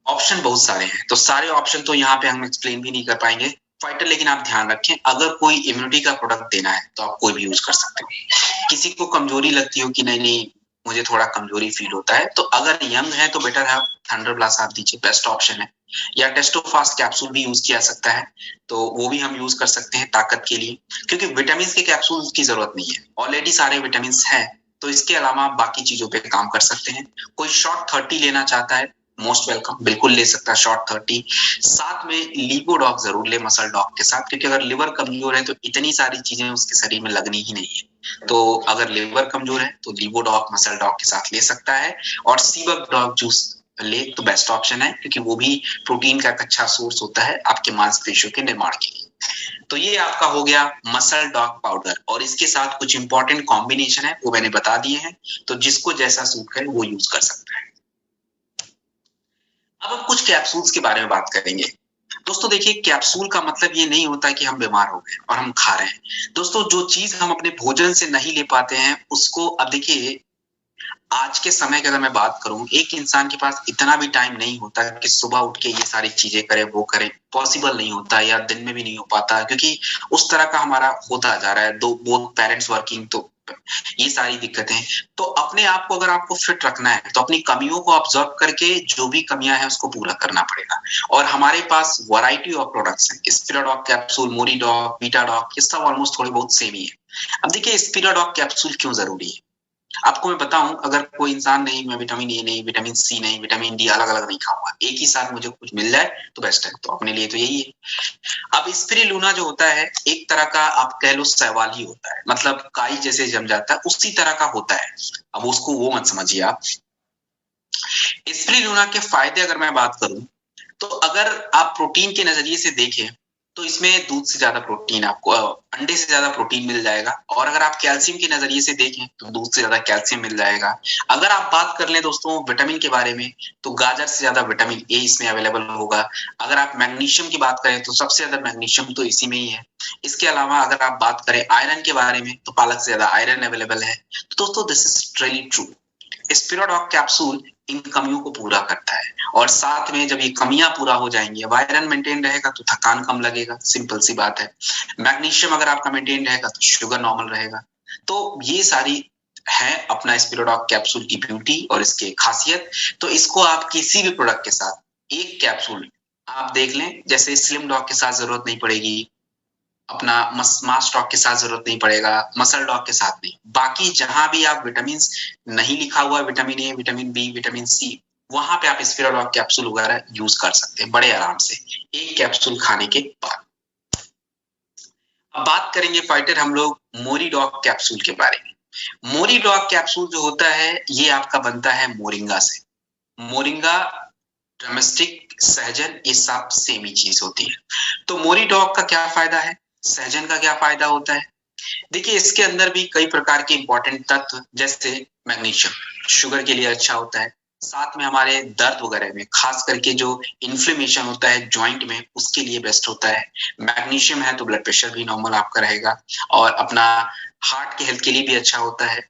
ऑप्शन बहुत सारे हैं, तो सारे ऑप्शन तो यहाँ पे हम एक्सप्लेन भी नहीं कर पाएंगे फाइटर, लेकिन आप ध्यान रखें, अगर कोई इम्यूनिटी का प्रोडक्ट देना है तो आप कोई भी यूज कर सकते हो। किसी को कमजोरी लगती हो कि नहीं मुझे थोड़ा कमजोरी फील होता है, तो अगर यंग है तो बेटर है थंडर ब्लास्ट आप दीजिए, बेस्ट ऑप्शन है। या टेस्टोफास्ट कैप्सूल भी यूज किया सकता है, तो वो भी हम यूज कर सकते हैं ताकत के लिए, क्योंकि विटामिन के कैप्सूल की जरूरत नहीं है, ऑलरेडी सारे विटामिन हैं। तो इसके अलावा बाकी चीजों पे काम कर सकते हैं। कोई शॉर्ट 30 लेना चाहता है, मोस्ट वेलकम, बिल्कुल ले सकता है शॉर्ट 30। साथ में लिपोडॉग जरूर ले मसल डॉग के साथ, क्योंकि अगर लिवर कमजोर है तो इतनी सारी चीजें उसके शरीर में लगनी ही नहीं है। तो अगर लिवर कमजोर है तो लिपोडॉग मसल डॉग के साथ ले सकता है। और सीबक डॉग जूस ले तो बेस्ट ऑप्शन है, क्योंकि वो भी प्रोटीन का एक अच्छा सोर्स होता है आपके मांसपेशियों के निर्माण के लिए। तो ये आपका हो गया मसल डॉग पाउडर, और इसके साथ कुछ इंपॉर्टेंट कॉम्बिनेशन है वो मैंने बता दिए हैं, तो जिसको जैसा सूट करे वो यूज कर सकता है। अब हम कुछ कैप्सूल्स के बारे में बात करेंगे। दोस्तों देखिए, कैप्सूल का मतलब ये नहीं होता कि हम बीमार हो गए और हम खा रहे हैं। दोस्तों, जो चीज हम अपने भोजन से नहीं ले पाते हैं उसको, अब देखिए आज के समय की अगर मैं बात करूं, एक इंसान के पास इतना भी टाइम नहीं होता कि सुबह उठ के ये सारी चीजें करे, वो करे, पॉसिबल नहीं होता, या दिन में भी नहीं हो पाता, क्योंकि उस तरह का हमारा होता जा रहा है, दो बोथ पेरेंट्स वर्किंग, तो ये सारी दिक्कतें। तो अपने आप को अगर आपको फिट रखना है तो अपनी कमियों को ऑब्जर्व करके जो भी कमियां हैं उसको पूरा करना पड़ेगा। और हमारे पास वैरायटी ऑफ प्रोडक्ट्स हैं, स्पिराडॉग कैप्सूल, मोरीडॉग, बीटाडॉग, ये सब ऑलमोस्ट थोड़े बहुत सेम ही है। अब देखिए, स्पिराडॉग कैप्सूल क्यों जरूरी है आपको मैं बताऊं। अगर कोई इंसान नहीं, मैं विटामिन ए नहीं, विटामिन सी नहीं, विटामिन डी अलग अलग नहीं खाऊंगा, एक ही साथ मुझे कुछ मिल जाए तो बेस्ट है, तो अपने लिए तो यही है। अब स्पिरुलिना जो होता है एक तरह का आप कह लो शैवाल ही होता है, मतलब काई जैसे जम जाता है उसी तरह का होता है। अब उसको वो मत समझिए आप। स्पिरुलिना के फायदे अगर मैं बात करूं, तो अगर आप प्रोटीन के नजरिए से देखें तो इसमें दूध से ज्यादा प्रोटीन आपको, अंडे से ज्यादा प्रोटीन मिल जाएगा। और अगर आप कैल्शियम के नजरिए से देखें तो दूध से ज्यादा कैल्शियम मिल जाएगा। अगर आप बात कर लें दोस्तों विटामिन के बारे में, तो गाजर से ज्यादा विटामिन ए इसमें अवेलेबल होगा। अगर आप मैग्नीशियम की बात करें तो सबसे ज्यादा मैग्नीशियम तो इसी में ही है। इसके अलावा अगर आप बात करें आयरन के बारे में, तो पालक से ज्यादा आयरन अवेलेबल है। तो दोस्तों दिस इज रियली ट्रू, स्पिराडॉग कैप्सूल इन कमियों को पूरा करता है। और साथ में जब ये कमियां पूरा हो जाएंगी, अब आयरन मेंटेन रहेगा तो थकान कम लगेगा, सिंपल सी बात है। मैग्नीशियम अगर आपका मेंटेन रहेगा तो शुगर नॉर्मल रहेगा। तो ये सारी है अपना स्पिराडॉग कैप्सूल की ब्यूटी और इसके खासियत। तो इसको आप किसी भी प्रोडक्ट के साथ एक कैप्सूल आप देख लें, जैसे स्लिम डॉग के साथ जरूरत नहीं पड़ेगी, अपना मास डॉग के साथ जरूरत नहीं पड़ेगा, मसल डॉग के साथ नहीं, बाकी जहां भी आप विटामिन नहीं लिखा हुआ, vitamin A, vitamin B, vitamin C, वहां पे आप स्पिराडॉग कैप्सूल वगैरह यूज कर सकते हैं बड़े आराम से एक कैप्सूल खाने के बाद। अब बात करेंगे फाइटर हम लोग मोरीडॉग कैप्सूल के बारे में। मोरीडॉग कैप्सूल जो होता है ये आपका बनता है मोरिंगा से। मोरिंगा, डोमेस्टिक, सहजन, ये सब सेम ही चीज होती है। तो मोरीडॉग का क्या फायदा है, सहजन का क्या फायदा होता है? देखिए, इसके अंदर भी कई प्रकार के इंपॉर्टेंट तत्व, जैसे मैग्नीशियम शुगर के लिए अच्छा होता है, साथ में हमारे दर्द वगैरह में, खास करके जो इन्फ्लेमेशन होता है जॉइंट में, उसके लिए बेस्ट होता है। मैग्नीशियम है तो ब्लड प्रेशर भी नॉर्मल आपका रहेगा, और अपना हार्ट के हेल्थ के लिए भी अच्छा होता है।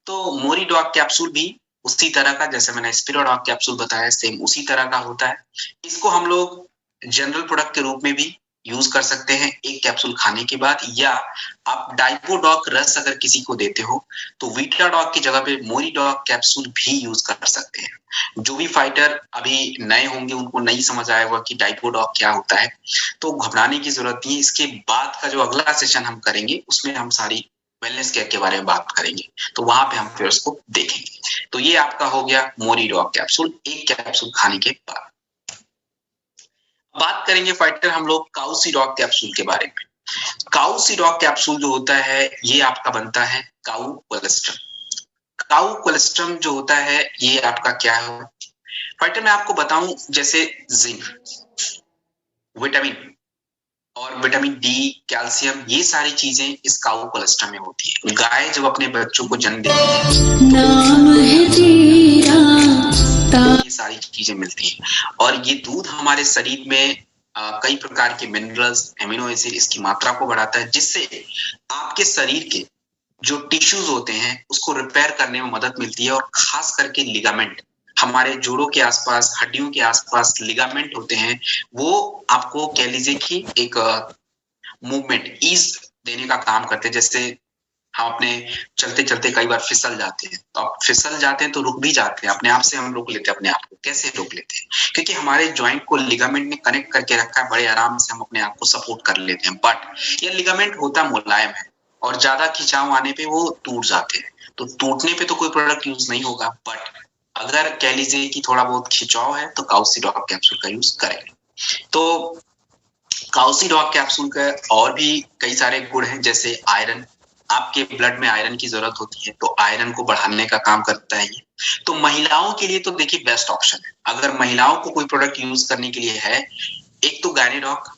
तो मोरीडॉग कैप्सूल भी उसी तरह का, जैसे मैंने स्पिराडॉग कैप्सूल बताया, सेम उसी तरह का होता है। इसको हम लोग जनरल प्रोडक्ट के रूप में भी यूज कर सकते हैं एक कैप्सूल खाने के बाद, या आप डाइपोडॉग रस अगर किसी को देते हो तो वीटाडॉग की जगह पे मोरीडॉग कैप्सूल भी यूज कर सकते हैं। जो भी फाइटर अभी नए होंगे उनको नहीं समझ आया होगा कि डाइपोडॉग क्या होता है, तो घबराने की जरूरत नहीं है। इसके बाद का जो अगला सेशन हम करेंगे उसमें हम सारी वेलनेस केयर के बारे में बात करेंगे, तो वहां पे हम फिर उसको देखेंगे। तो ये आपका हो गया मोरीडॉग कैप्सूल एक कैप्सूल खाने के बाद। बात करेंगे फाइटर हम लोग काउसीडॉग कैप्सूल के बारे में। काउसीडॉग कैप्सूल जो होता है ये आपका बनता है काउ कोलेस्ट्रम। काउ कोलेस्ट्रम जो होता है ये आपका क्या है फाइटर, मैं आपको बताऊं, जैसे जिंक, विटामिन और विटामिन डी, कैल्शियम, ये सारी चीजें इस काउ कोलेस्ट्रम में होती है। गाय जब अपने बच्चों को जन्म देती है तो ये सारी चीजें मिलती हैं। और ये दूध हमारे शरीर में कई प्रकार के मिनरल्स, एमिनो एसिड इसकी मात्रा को बढ़ाता है, जिससे आपके शरीर के जो टिश्यूज होते हैं उसको रिपेयर करने में मदद मिलती है। और खास करके लिगामेंट, हमारे जोड़ों के आसपास, हड्डियों के आसपास लिगामेंट होते हैं, वो आपको कह लीजिए कि एक मूवमेंट, ईज देने का काम करते हैं। जैसे हम अपने चलते चलते कई बार फिसल जाते हैं, तो आप फिसल जाते हैं तो रुक भी जाते हैं, अपने आप से हम रोक लेते हैं अपने आप को। कैसे रोक लेते हैं? क्योंकि हमारे जॉइंट को लिगामेंट ने कनेक्ट करके रखा है, बड़े आराम से हम अपने आप को सपोर्ट कर लेते हैं। बट ये लिगामेंट होता मुलायम है और ज्यादा खिंचाव आने पे वो टूट जाते हैं। तो टूटने पे तो कोई प्रोडक्ट यूज नहीं होगा, बट अगर कह लीजिए कि थोड़ा बहुत खिंचाव है तो काउसीडॉक कैप्सूल का यूज करेंगे। तो काउसीडॉक कैप्सूल का और भी कई सारे गुण हैं, जैसे आयरन, आपके ब्लड में आयरन की जरूरत होती है, तो आयरन को बढ़ाने का काम करता है ये। तो महिलाओं के लिए तो देखिए बेस्ट ऑप्शन है। अगर महिलाओं को कोई प्रोडक्ट यूज करने के लिए है, एक तो गायनेडॉक,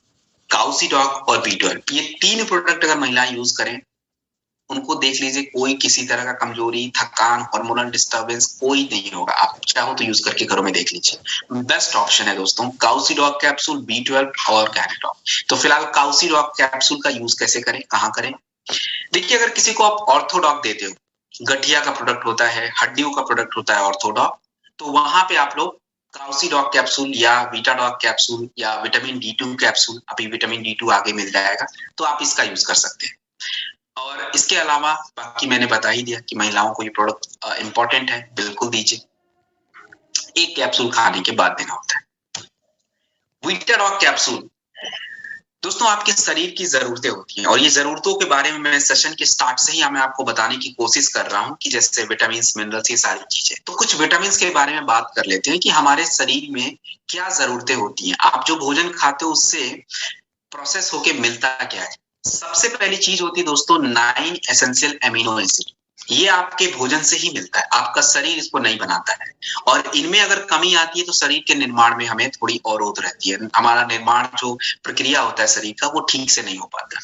काउसीडॉक और बी12, ये 3 प्रोडक्ट अगर महिलाएं यूज करें, उनको देख लीजिए कोई किसी तरह का कमजोरी, थकान, हार्मोनल डिस्टर्बेंस कोई नहीं होगा। आप चाहो तो यूज करके घरों में देख लीजिए। बेस्ट ऑप्शन है दोस्तों काउसीडॉक कैप्सूल, बी12 और गायनेडॉक। तो फिलहाल काउसीडॉक कैप्सूल का यूज कैसे करें, कहाँ करें? देखिए, अगर किसी को आप ऑर्थोडॉक देते हो, गठिया का प्रोडक्ट होता है, हड्डियों का प्रोडक्ट होता है ऑर्थोडॉक, तो वहां पे आप लोग काउसीडॉक कैप्सूल या बीटाडॉक कैप्सूल या विटामिन D2 कैप्सूल, अभी विटामिन D2 आगे मिल जाएगा, तो आप इसका यूज कर सकते हैं। और इसके अलावा बाकी मैंने बता ही दिया कि महिलाओं को ये प्रोडक्ट इंपॉर्टेंट है, बिल्कुल दीजिए। एक कैप्सूल खाने के बाद देना होता है। वीटाडॉक कैप्सूल दोस्तों आपके शरीर की जरूरतें होती हैं, और ये जरूरतों के बारे में मैं सेशन के स्टार्ट से ही मैं आपको बताने की कोशिश कर रहा हूँ कि जैसे विटामिन, मिनरल्स, ये सारी चीजें। तो कुछ विटामिन के बारे में बात कर लेते हैं कि हमारे शरीर में क्या जरूरतें होती हैं। आप जो भोजन खाते हो उससे प्रोसेस होके मिलता क्या है? सबसे पहली चीज होती है दोस्तों 9 एसेंशियल एमिनो एसिड। ये आपके भोजन से ही मिलता है, आपका शरीर इसको नहीं बनाता है। और इनमें अगर कमी आती है तो शरीर के निर्माण में हमें थोड़ी अवरोध रहती है, हमारा निर्माण जो प्रक्रिया होता है शरीर का, वो ठीक से नहीं हो पाता।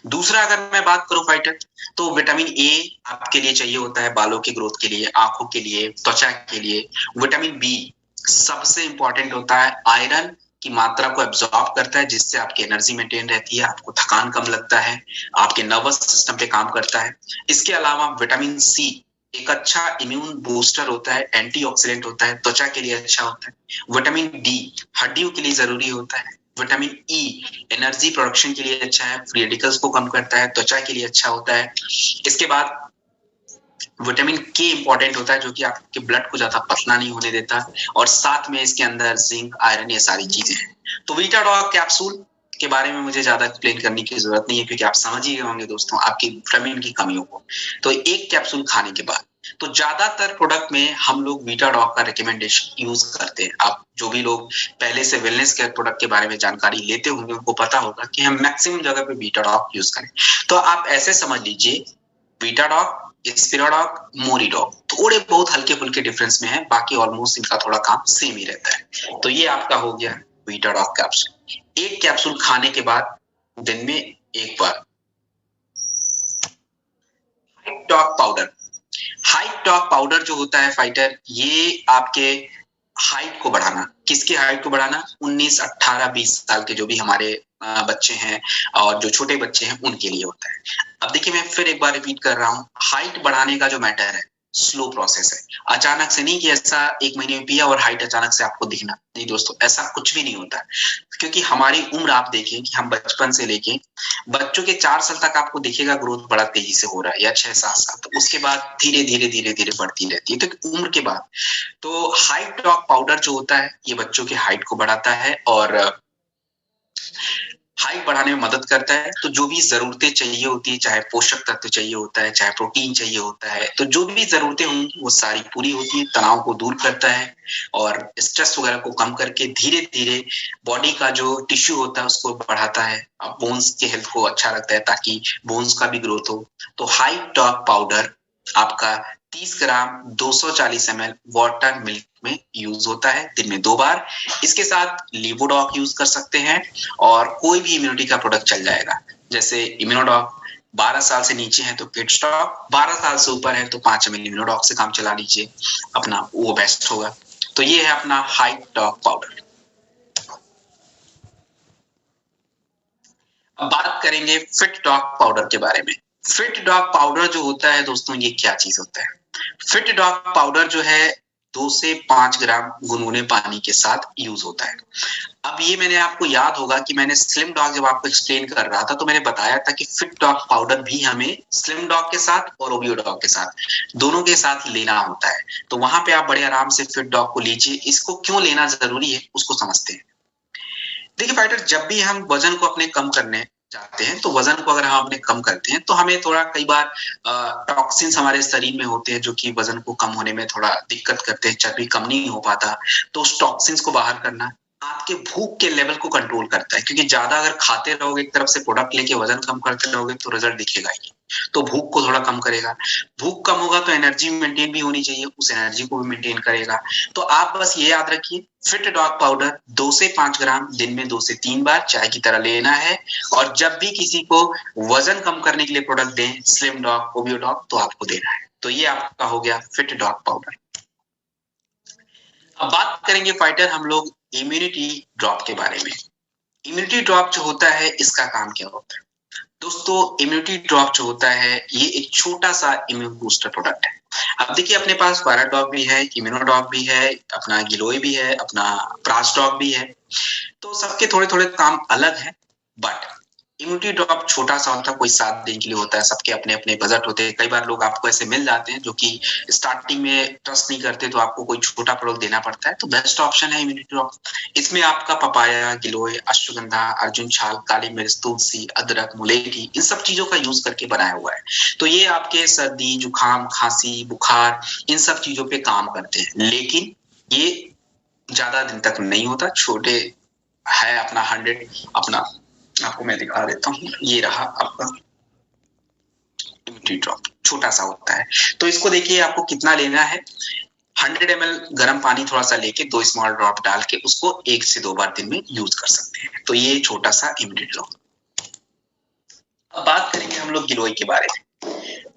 दूसरा, अगर मैं बात करूं फाइटर, तो विटामिन ए आपके लिए चाहिए होता है बालों के ग्रोथ के लिए, आंखों के लिए, त्वचा के लिए। विटामिन बी सबसे इंपॉर्टेंट होता है, आयरन की मात्रा को एब्जॉर्ब करता है, जिससे आपकी एनर्जी मेंटेन रहती है, आपको थकान कम लगता है, आपके नर्वस सिस्टम पे काम करता है। इसके अलावा विटामिन सी एक अच्छा इम्यून बूस्टर होता है, एंटीऑक्सीडेंट होता है, त्वचा के लिए अच्छा होता है। विटामिन डी हड्डियों के लिए जरूरी होता है। विटामिन ई एनर्जी प्रोडक्शन के लिए अच्छा है, फ्री रेडिकल्स को कम करता है, त्वचा के लिए अच्छा होता है। इसके बाद विटामिन के इंपॉर्टेंट होता है, जो कि आपके ब्लड को ज्यादा पतला नहीं होने देता, और साथ में इसके अंदर जिंक, आयरन, ये सारी चीजें हैं। तो वीटाडॉक कैप्सूल के बारे में मुझे ज्यादा एक्सप्लेन करने की जरूरत नहीं है, क्योंकि आप समझ ही गए होंगे दोस्तों आपकी विटामिन की कमियों को। तो एक कैप्सूल खाने के बाद, तो ज्यादातर प्रोडक्ट में हम लोग वीटाडॉक का रिकमेंडेशन यूज करते हैं। आप जो भी लोग पहले से वेलनेस केयर प्रोडक्ट के बारे में जानकारी लेते होंगे, उनको पता होगा कि हम मैक्सिमम जगह पे वीटाडॉक यूज करें। तो आप ऐसे समझ लीजिए, वीटाडॉक, स्पिराडॉक, मोरिडॉक थोड़े बहुत हल्के फुल्के डिफरेंस में है, बाकी ऑलमोस्ट इनका थोड़ा काम सेम ही रहता है। तो ये आपका हो गया वीटाडॉक कैप्सूल। एक कैप्सूल खाने के बाद दिन में एक बार। हाइटॉक पाउडर, हाइटॉक पाउडर जो होता है फाइटर, ये आपके हाइट को बढ़ाना, किसकी हाइट को बढ़ाना? 19, 18, 20 साल के जो भी हमारे बच्चे हैं और जो छोटे बच्चे हैं, उनके लिए होता है। अब देखिए, मैं फिर एक बार रिपीट कर रहा हूँ, हाइट बढ़ाने का जो मैटर है स्लो प्रोसेस है। अचानक से नहीं कि ऐसा 1 महीने में पिया और हाइट अचानक से आपको दिखना, नहीं दोस्तों, ऐसा कुछ भी नहीं होता। क्योंकि हमारी उम्र आप देखें कि हम बचपन से लेके बच्चों के 4 साल तक आपको दिखेगा ग्रोथ बड़ा तेजी से हो रहा है, या 6-7 साल, तो उसके बाद धीरे धीरे धीरे धीरे बढ़ती रहती है, तो उम्र के बाद। तो हाइटॉक पाउडर जो होता है, ये बच्चों की हाइट को बढ़ाता है और हाइट बढ़ाने में मदद करता है। तो जो भी जरूरतें चाहिए होती है, चाहे पोषक तत्व चाहिए होता है, चाहे प्रोटीन चाहिए होता है, तो जो भी जरूरतें होंगी वो सारी पूरी होती है। तनाव को दूर करता है और स्ट्रेस वगैरह को कम करके धीरे धीरे बॉडी का जो टिश्यू होता है उसको बढ़ाता है, बोन्स के हेल्थ को अच्छा रखता है, ताकि बोन्स का भी ग्रोथ हो। तो हाइटॉक पाउडर आपका 30 ग्राम 240 ml वाटर मिल्क में यूज होता है, दिन में 2 बार। इसके साथ लिवोडॉक यूज कर सकते हैं, और कोई भी इम्यूनिटी का प्रोडक्ट चल जाएगा, जैसे इम्यूनोडॉक। 12 साल से नीचे है तो किड्सटॉक, 12 साल से ऊपर है तो 5 ml इम्यूनोडॉक से काम चला लीजिए अपना, वो बेस्ट होगा। तो ये है अपना हाइट डॉग पाउडर। अब बात करेंगे फिट डॉग पाउडर के बारे में। फिट डॉग पाउडर जो होता है दोस्तों, ये क्या चीज होता है? फिट डॉग पाउडर जो है 2 से 5 ग्राम गुनगुने पानी के साथ यूज होता है। अब ये मैंने आपको याद होगा कि मैंने स्लिम डॉग जब आपको एक्सप्लेन कर रहा था तो मैंने बताया था कि फिट डॉग पाउडर भी हमें स्लिम डॉग के साथ और ओबियो डॉग के साथ दोनों के साथ लेना होता है। तो वहां पे आप बड़े आराम से फिट डॉग को लीजिए। इसको क्यों लेना जरूरी है उसको समझते हैं। देखिए फाइटर, जब भी हम वजन को अपने कम करने जाते हैं तो वजन को अगर हम अपने कम करते हैं तो हमें थोड़ा कई बार टॉक्सिन्स हमारे शरीर में होते हैं जो कि वजन को कम होने में थोड़ा दिक्कत करते हैं, चर्बी कम नहीं हो पाता। तो उस टॉक्सिन्स को बाहर करना आपके भूख के लेवल को कंट्रोल करता है, क्योंकि ज्यादा अगर खाते रहोगे, एक तरफ से प्रोडक्ट लेके वजन कम करते रहोगे तो रिजल्ट दिखेगा ही। तो भूख को थोड़ा कम करेगा। भूख कम होगा तो एनर्जी मेंटेन भी होनी चाहिए, उस एनर्जी को भी मेंटेन करेगा। तो आप बस ये याद रखिए, फिट डॉग पाउडर 2 से 5 ग्राम दिन में 2 से 3 बार चाय की तरह लेना है। और जब भी किसी को वजन कम करने के लिए प्रोडक्ट दें, स्लिम डॉग, ओबियो डॉग, तो आपको देना है। तो ये आपका हो गया फिट डॉग पाउडर। अब बात करेंगे फाइटर हम लोग इम्यूनिटी ड्रॉप के बारे में। इम्यूनिटी ड्रॉप जो होता है, इसका काम क्या होता है? दोस्तों, इम्यूनिटी ड्रॉप जो होता है ये एक छोटा सा इम्यून बूस्टर प्रोडक्ट है। अब देखिए, अपने पास वायरल डॉग भी है, इम्यूनो डॉग भी है, अपना गिलोय भी है, अपना प्रास डॉग भी है। तो सबके थोड़े थोड़े काम अलग है। बट इम्यूनिटी ड्रॉप छोटा सा होता है, कोई 7 दिन के लिए होता है। सबके अपने अपने बजट होते हैं। कई बार लोग आपको ऐसे मिल जाते हैं जो कि स्टार्टिंग में ट्रस्ट नहीं करते, तो आपको कोई छोटा प्रोडक्ट देना पड़ता है। तो बेस्ट ऑप्शन है इम्यूनिटी ड्रॉप। इसमें आपका पपाया, गिलोय, अश्वगंधा, अर्जुन छाल, काली मिर्च, तुलसी, अदरक, मुलेठी, इन सब चीजों का यूज करके बनाया हुआ है। तो ये आपके सर्दी, जुकाम, खांसी, बुखार, इन सब चीजों पे काम करते हैं। लेकिन ये ज्यादा दिन तक नहीं होता। छोटे है अपना 100, अपना आपको मैं दिखा देता हूँ। ये रहा आपका इम्यूनिटी ड्रॉप, छोटा सा होता है। तो इसको देखिए आपको कितना लेना है। 100 ml गर्म पानी थोड़ा सा लेके 2 स्मॉल ड्रॉप डाल के उसको 1 से 2 बार दिन में यूज कर सकते हैं। तो ये छोटा सा इम्यूनिटी ड्रॉप। अब बात करेंगे हम लोग गिलोय के बारे में।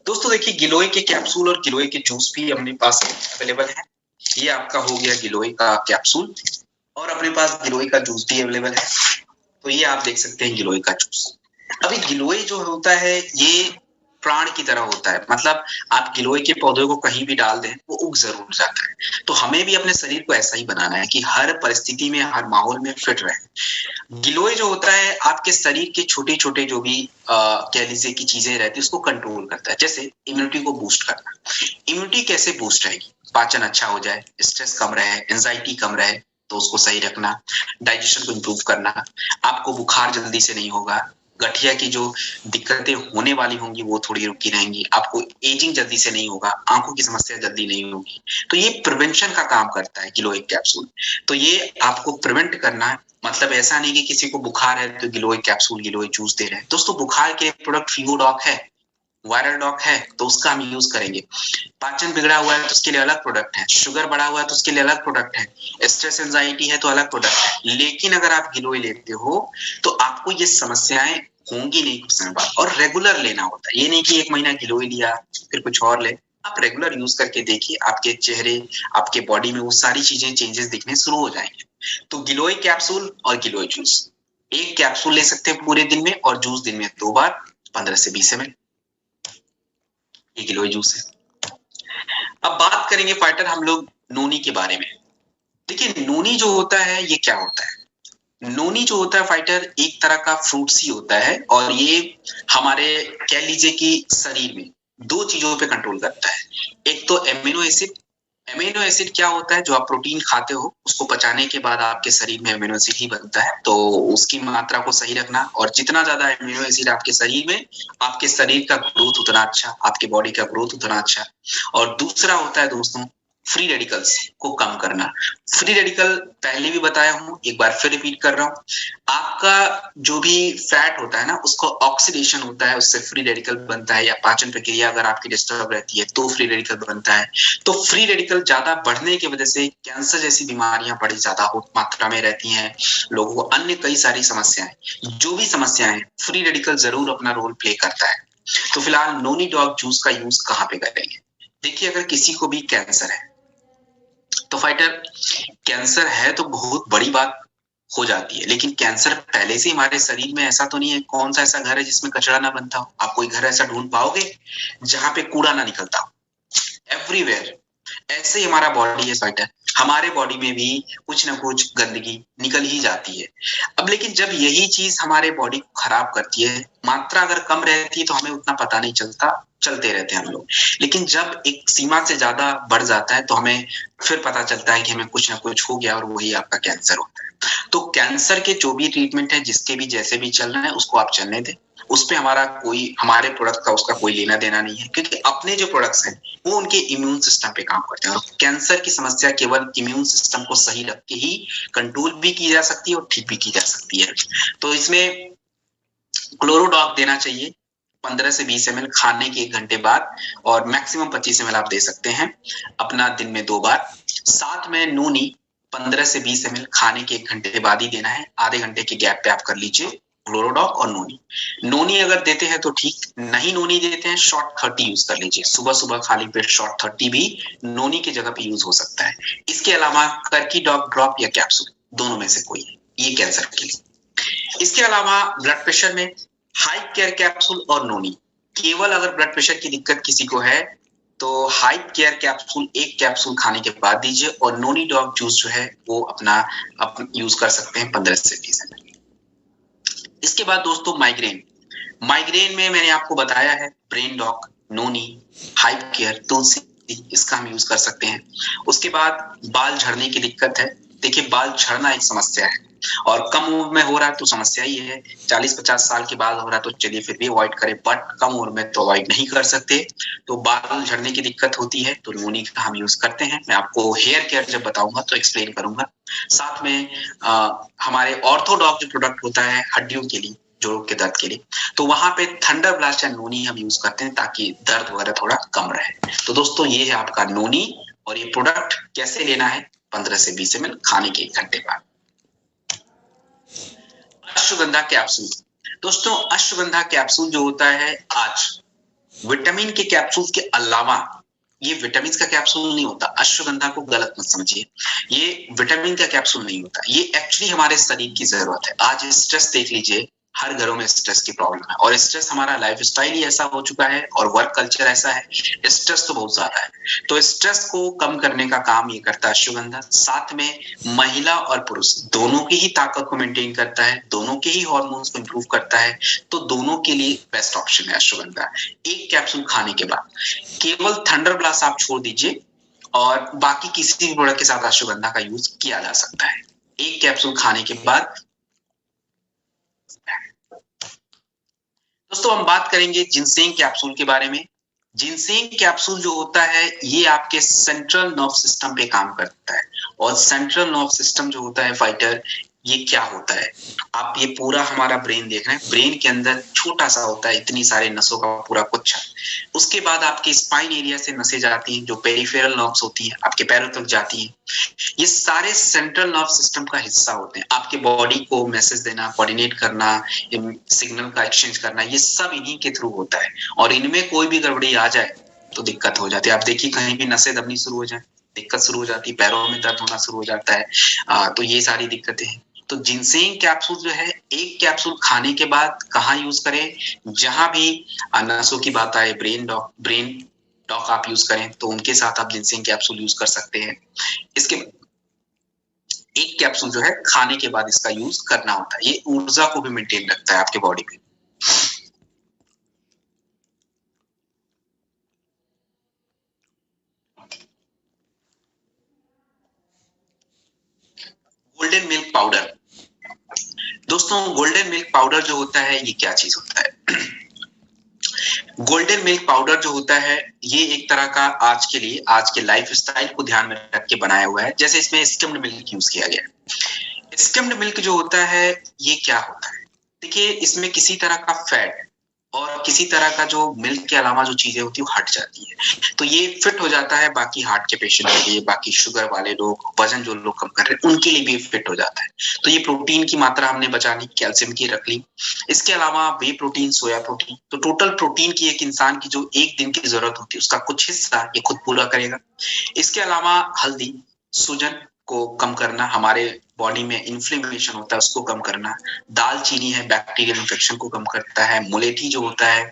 दोस्तों देखिए, गिलोय के कैप्सूल और गिलोय के जूस भी अपने पास अवेलेबल है। ये आपका हो गया गिलोय का कैप्सूल, और अपने पास गिलोय का जूस भी अवेलेबल है। तो ये आप देख सकते हैं गिलोय का जूस। अभी गिलोय जो होता है ये प्राण की तरह होता है। मतलब आप गिलोय के पौधे को कहीं भी डाल दें, वो उग जरूर जाता है। तो हमें भी अपने शरीर को ऐसा ही बनाना है कि हर परिस्थिति में, हर माहौल में फिट रहे। गिलोय जो होता है आपके शरीर के छोटे छोटे जो भी कह लीजिए की चीजें रहती है उसको कंट्रोल करता है। जैसे इम्यूनिटी को बूस्ट करना। इम्यूनिटी कैसे बूस्ट रहेगी? पाचन अच्छा हो जाए, स्ट्रेस कम रहे, एंजाइटी कम रहे, तो उसको सही रखना। डाइजेशन को इम्प्रूव करना। आपको बुखार जल्दी से नहीं होगा। गठिया की जो दिक्कतें होने वाली होंगी वो थोड़ी रुकी रहेंगी। आपको एजिंग जल्दी से नहीं होगा। आंखों की समस्या जल्दी नहीं होगी। तो ये प्रिवेंशन का काम करता है गिलोय कैप्सूल। तो ये आपको प्रिवेंट करना है। मतलब ऐसा नहीं कि किसी को बुखार है तो गिलोय कैप्सूल, गिलोय जूस दे रहे हैं। दोस्तों, बुखार के प्रोडक्ट फीवर डॉग है, वायरल डॉग है, तो उसका हम यूज करेंगे। पाचन बिगड़ा हुआ है तो उसके लिए अलग प्रोडक्ट है। शुगर बढ़ा हुआ है तो उसके लिए अलग प्रोडक्ट है। स्ट्रेस एंजाइटी है तो अलग प्रोडक्ट है। लेकिन अगर आप गिलोय लेते हो तो आपको ये समस्याएं होंगी नहीं कुछ समय बाद। और रेगुलर लेना होता है। ये नहीं कि 1 महीना गिलोय लिया फिर कुछ और ले। आप रेगुलर यूज करके देखिए, आपके चेहरे, आपके बॉडी में वो सारी चीजें, चेंजेस दिखने शुरू हो जाएंगे। तो गिलोय कैप्सूल और गिलोय जूस, एक कैप्सूल ले सकते हैं पूरे दिन में, और जूस दिन में 2 बार, 15 से 20 ml। ये गिलोय जूस है। अब बात करेंगे फाइटर हम लोग नोनी के बारे में। देखिए, नोनी जो होता है ये क्या होता है? नोनी जो होता है फाइटर, एक तरह का फ्रूट ही होता है। और ये हमारे कह लीजिए कि शरीर में 2 चीजों पे कंट्रोल करता है। एक तो एमिनो एसिड। एमिनो एसिड क्या होता है? जो आप प्रोटीन खाते हो उसको पचाने के बाद आपके शरीर में एमिनो एसिड ही बनता है। तो उसकी मात्रा को सही रखना, और जितना ज्यादा एमिनो एसिड आपके शरीर में, आपके शरीर का ग्रोथ उतना अच्छा, आपके बॉडी का ग्रोथ उतना अच्छा। और दूसरा होता है दोस्तों, फ्री रेडिकल्स को कम करना। फ्री रेडिकल पहले भी बताया हूं, एक बार फिर रिपीट कर रहा हूं। आपका जो भी फैट होता है ना, उसको ऑक्सीडेशन होता है, उससे फ्री रेडिकल बनता है। या पाचन प्रक्रिया अगर आपकी डिस्टर्ब रहती है तो फ्री रेडिकल बनता है। तो फ्री रेडिकल ज्यादा बढ़ने की वजह से कैंसर जैसी बीमारियां बड़ी ज्यादा मात्रा में रहती हैं लोगों को। अन्य कई सारी समस्याएं, जो भी समस्याएं, फ्री रेडिकल जरूर अपना रोल प्ले करता है। तो फिलहाल नोनी डॉग जूस का यूज कहाँ पे करेंगे? देखिए, अगर किसी को भी कैंसर है तो फाइटर, कैंसर है तो बहुत बड़ी बात हो जाती है, लेकिन कैंसर पहले से हमारे शरीर में ऐसा तो नहीं है। कौन सा ऐसा घर है जिसमें कचरा ना बनता हो? आप कोई घर ऐसा ढूंढ पाओगे जहां पे कूड़ा ना निकलता हो? एवरीवेयर। ऐसे ही हमारा बॉडी है फाइटर, हमारे बॉडी में भी कुछ ना कुछ गंदगी निकल ही जाती है। अब लेकिन जब यही चीज हमारे बॉडी को खराब करती है, मात्रा अगर कम रहती है तो हमें उतना पता नहीं चलता, चलते रहते हैं हम लोग। लेकिन जब एक सीमा से ज्यादा बढ़ जाता है तो हमें फिर पता चलता है कि हमें कुछ ना कुछ हो गया, और वही आपका कैंसर होता है। तो कैंसर के जो भी ट्रीटमेंट है, जिसके भी जैसे भी चल रहे हैं, उसको आप चलने दें। उस पे हमारा कोई, हमारे प्रोडक्ट का उसका कोई लेना देना नहीं है, क्योंकि अपने जो प्रोडक्ट्स हैं वो उनके इम्यून सिस्टम पे काम करते हैं। और कैंसर की समस्या केवल इम्यून सिस्टम को सही रख के ही कंट्रोल भी की जा सकती है और ठीक भी की जा सकती है। तो इसमें क्लोरोडॉग देना चाहिए 15 से 20 ml खाने के 1 घंटे बाद, और मैक्सिमम 25 ml आप दे सकते हैं अपना दिन में 2 बार। साथ में नोनी 15 से 20 ml खाने के 1 घंटे बाद ही देना है। आधे घंटे के गैप पे आप कर लीजिए क्लोरोडॉग और नोनी। नोनी अगर देते हैं तो ठीक, नहीं नोनी देते हैं शॉर्ट 30 यूज कर लीजिए। सुबह सुबह खाली पेट शॉर्ट 30 भी नोनी की जगह पे यूज हो सकता है। इसके अलावा कर्की डॉग ड्रॉप या कैप्सूल, दोनों में से कोई है, ये कैंसर के लिए। इसके अलावा ब्लड प्रेशर में हाई केयर कैप्सूल और नोनी। केवल अगर ब्लड प्रेशर की दिक्कत किसी को है तो हाई केयर कैप्सूल 1 कैप्सूल खाने के बाद दीजिए, और नोनी डॉग जूस जो है वो अपना यूज कर सकते हैं 15 से 20 ml। इसके बाद दोस्तों माइग्रेन। माइग्रेन में मैंने आपको बताया है ब्रेन डॉग, नोनी, हाई केयर, तुलसी, इसका हम यूज कर सकते हैं। उसके बाद बाल झड़ने की दिक्कत है। देखिए, बाल झड़ना एक समस्या है, और कम उम्र में हो रहा है तो समस्या ही है। 40-50 साल के बाद हो रहा है तो चलिए फिर भी अवॉइड करें, बट कम उम्र में तो अवॉइड नहीं कर सकते। तो बाल झड़ने की दिक्कत होती है तो नोनी का हम यूज करते हैं। मैं आपको हेयर केयर जब बताऊंगा तो एक्सप्लेन करूंगा। साथ में हमारे ऑर्थोडॉग जो प्रोडक्ट होता है हड्डियों के लिए, जोड़ों के दर्द के लिए, तो वहां पे थंडर ब्लास्ट या नोनी हम यूज करते हैं ताकि दर्द वगैरह थोड़ा कम रहे। तो दोस्तों ये है आपका नोनी, और ये प्रोडक्ट कैसे लेना है 15 से 20 ml खाने के 1 घंटे बाद। अश्वगंधा कैप्सूल। दोस्तों अश्वगंधा कैप्सूल जो होता है, आज विटामिन के कैप्सूल के अलावा, ये विटामिन का कैप्सूल नहीं होता, अश्वगंधा को गलत मत समझिए, ये विटामिन का कैप्सूल नहीं होता। ये एक्चुअली हमारे शरीर की जरूरत है। आज स्ट्रेस देख लीजिए, हर घरों में स्ट्रेस की प्रॉब्लम है, और स्ट्रेस हमारा लाइफस्टाइल ही ऐसा हो चुका है और वर्क कल्चर ऐसा है, स्ट्रेस तो बहुत ज्यादा है। तो स्ट्रेस को कम करने का काम ये करता है अश्वगंधा। साथ में महिला और पुरुष दोनों की ही ताकत को मेंटेन करता है, दोनों के ही हार्मोन्स को इंप्रूव करता है, तो दोनों के लिए बेस्ट ऑप्शन है अश्वगंधा। 1 कैप्सूल खाने के बाद केवल थंडर ब्लास्ट आप छोड़ दीजिए, और बाकी किसी भी प्रोडक्ट के साथ अश्वगंधा का यूज किया जा सकता है। 1 कैप्सूल खाने के बाद। दोस्तों हम बात करेंगे जिनसेंग कैप्सूल के बारे में। जिनसेंग कैप्सूल जो होता है ये आपके सेंट्रल नर्व सिस्टम पे काम करता है, और सेंट्रल नर्व सिस्टम जो होता है फाइटर, ये क्या होता है? आप ये पूरा हमारा ब्रेन देख रहे हैं, ब्रेन के अंदर छोटा सा होता है, इतनी सारे नसों का पूरा गुच्छा। उसके बाद आपके स्पाइन एरिया से नसें जाती हैं जो पेरिफेरल नर्व्स होती हैं, आपके पैरों तक जाती हैं। ये सारे सेंट्रल नर्व सिस्टम का हिस्सा होते हैं। आपके बॉडी को मैसेज देना, कोऑर्डिनेट करना, सिग्नल का एक्सचेंज करना, ये सब इन्हीं के थ्रू होता है। और इनमें कोई भी गड़बड़ी आ जाए तो दिक्कत हो जाती है। आप देखिए कहीं भी नसें दबनी शुरू हो जाए, दिक्कत शुरू हो जाती है, पैरों में दर्द होना शुरू हो जाता है। तो ये सारी दिक्कतें हैं। तो जिनसेंग कैप्सूल जो है, 1 कैप्सूल खाने के बाद कहाँ यूज करें? जहां भी नसों की बात आए, ब्रेन डॉक आप यूज करें तो उनके साथ आप जिनसेंग कैप्सूल यूज कर सकते हैं। इसके 1 कैप्सूल जो है खाने के बाद इसका यूज करना होता है। ये ऊर्जा को भी मेंटेन रखता है आपके बॉडी में। Golden milk powder. दोस्तों गोल्डन मिल्क पाउडर जो होता है ये क्या चीज होता है? गोल्डन मिल्क पाउडर जो होता है ये एक तरह का आज के लिए, आज के लाइफस्टाइल को ध्यान में रख के बनाया हुआ है। जैसे इसमें स्किम्ड मिल्क यूज किया गया है। स्किम्ड मिल्क जो होता है ये क्या होता है? देखिए इसमें किसी तरह का फैट और किसी तरह का जो मिल्क के अलावा जो चीजें होती है वो हट जाती है। तो ये फिट हो जाता है बाकी हार्ट के पेशेंट के लिए, बाकी शुगर वाले लोग, वजन जो लोग कम कर रहे हैं उनके लिए भी फिट हो जाता है। तो ये प्रोटीन की मात्रा हमने बचा ली, कैल्शियम की रख ली। इसके अलावा वे प्रोटीन, सोया प्रोटीन, तो टोटल प्रोटीन की एक इंसान की जो 1 दिन की जरूरत होती है उसका कुछ हिस्सा ये खुद पूरा करेगा। इसके अलावा हल्दी, सूजन को कम करना, हमारे बॉडी में इन्फ्लेमेशन होता है उसको कम करना। दालचीनी है, बैक्टीरियल इन्फेक्शन को कम करता है। मुलेठी जो होता है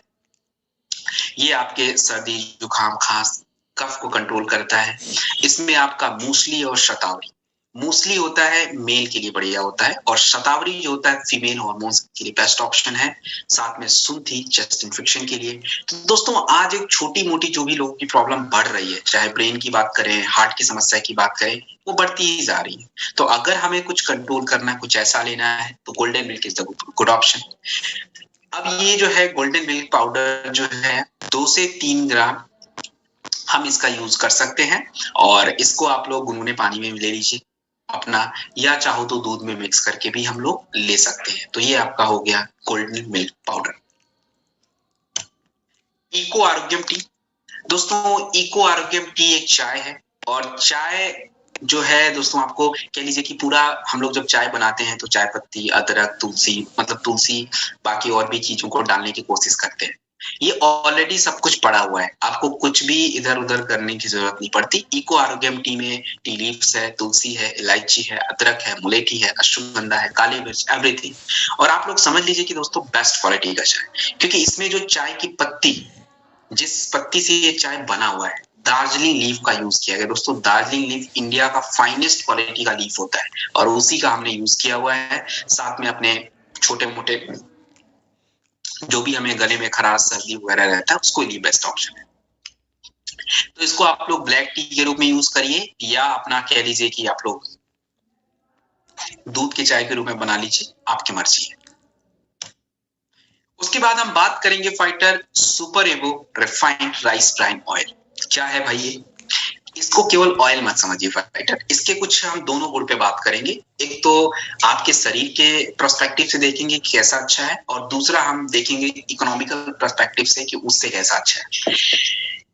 ये आपके सर्दी, जुकाम, खांस, कफ को कंट्रोल करता है। इसमें आपका मूसली और शतावरी, मूसली होता है मेल के लिए बढ़िया होता है, और शतावरी जो होता है फीमेल हार्मोन्स के लिए बेस्ट ऑप्शन है। साथ में सुंठी चेस्ट इन्फेक्शन के लिए। तो दोस्तों आज एक छोटी मोटी जो भी लोगों की प्रॉब्लम बढ़ रही है, चाहे ब्रेन की बात करें, हार्ट की समस्या की बात करें, वो बढ़ती ही जा रही है। तो अगर हमें कुछ कंट्रोल करना है, कुछ ऐसा लेना है, तो golden milk is the good option. अब ये जो है गोल्डन मिल्क पाउडर जो है 2 से 3 ग्राम हम इसका यूज कर सकते हैं, और इसको आप लोग गुनगुने पानी में ले लीजिए अपना, या चाहो तो दूध में मिक्स करके भी हम लोग ले सकते हैं। तो ये आपका हो गया गोल्डन मिल्क पाउडर। इको आरोग्यम टी, दोस्तों इको आरोग्यम टी एक चाय है, और चाय जो है दोस्तों आपको कह लीजिए कि पूरा हम लोग जब चाय बनाते हैं तो चाय पत्ती, अदरक, तुलसी, मतलब तुलसी, बाकी और भी चीजों को डालने की कोशिश करते हैं। ये ऑलरेडी सब कुछ पड़ा हुआ है, आपको कुछ भी इधर उधर करने की जरूरत नहीं पड़ती। इको आरोग्यम टी में टी लीव्स है, तुलसी है, इलायची है, अदरक है, मुलेठी है, अश्वगंधा है, काली मिर्च, एवरीथिंग। और आप लोग समझ लीजिए कि दोस्तों बेस्ट क्वालिटी का चाय, क्योंकि इसमें जो चाय की पत्ती, जिस पत्ती से ये चाय बना हुआ है, दार्जिलिंग लीफ का यूज किया गया। दोस्तों दार्जिलिंग लीफ इंडिया का फाइनेस्ट क्वालिटी का लीफ होता है, और उसी का हमने यूज किया हुआ है। साथ में अपने छोटे मोटे जो भी हमें गले में खराश, सर्दी वगैरह रहता है, उसको लिए बेस्ट ऑप्शन है। तो इसको आप लोग ब्लैक टी के रूप में यूज करिए, या अपना कह लीजिए कि आप लोग दूध के चाय के रूप में बना लीजिए, आपकी मर्जी है। उसके बाद हम बात करेंगे फाइटर सुपर एवो रिफाइंड राइस ब्राइन ऑयल। क्या है भाई ये? इसको केवल ऑयल मत समझिए फाइटर, इसके कुछ हम दोनों गुण पे बात करेंगे। एक तो आपके शरीर के पर्सपेक्टिव से देखेंगे कि कैसा अच्छा है, और दूसरा हम देखेंगे इकोनॉमिकल पर्सपेक्टिव से कि उससे कैसा अच्छा है।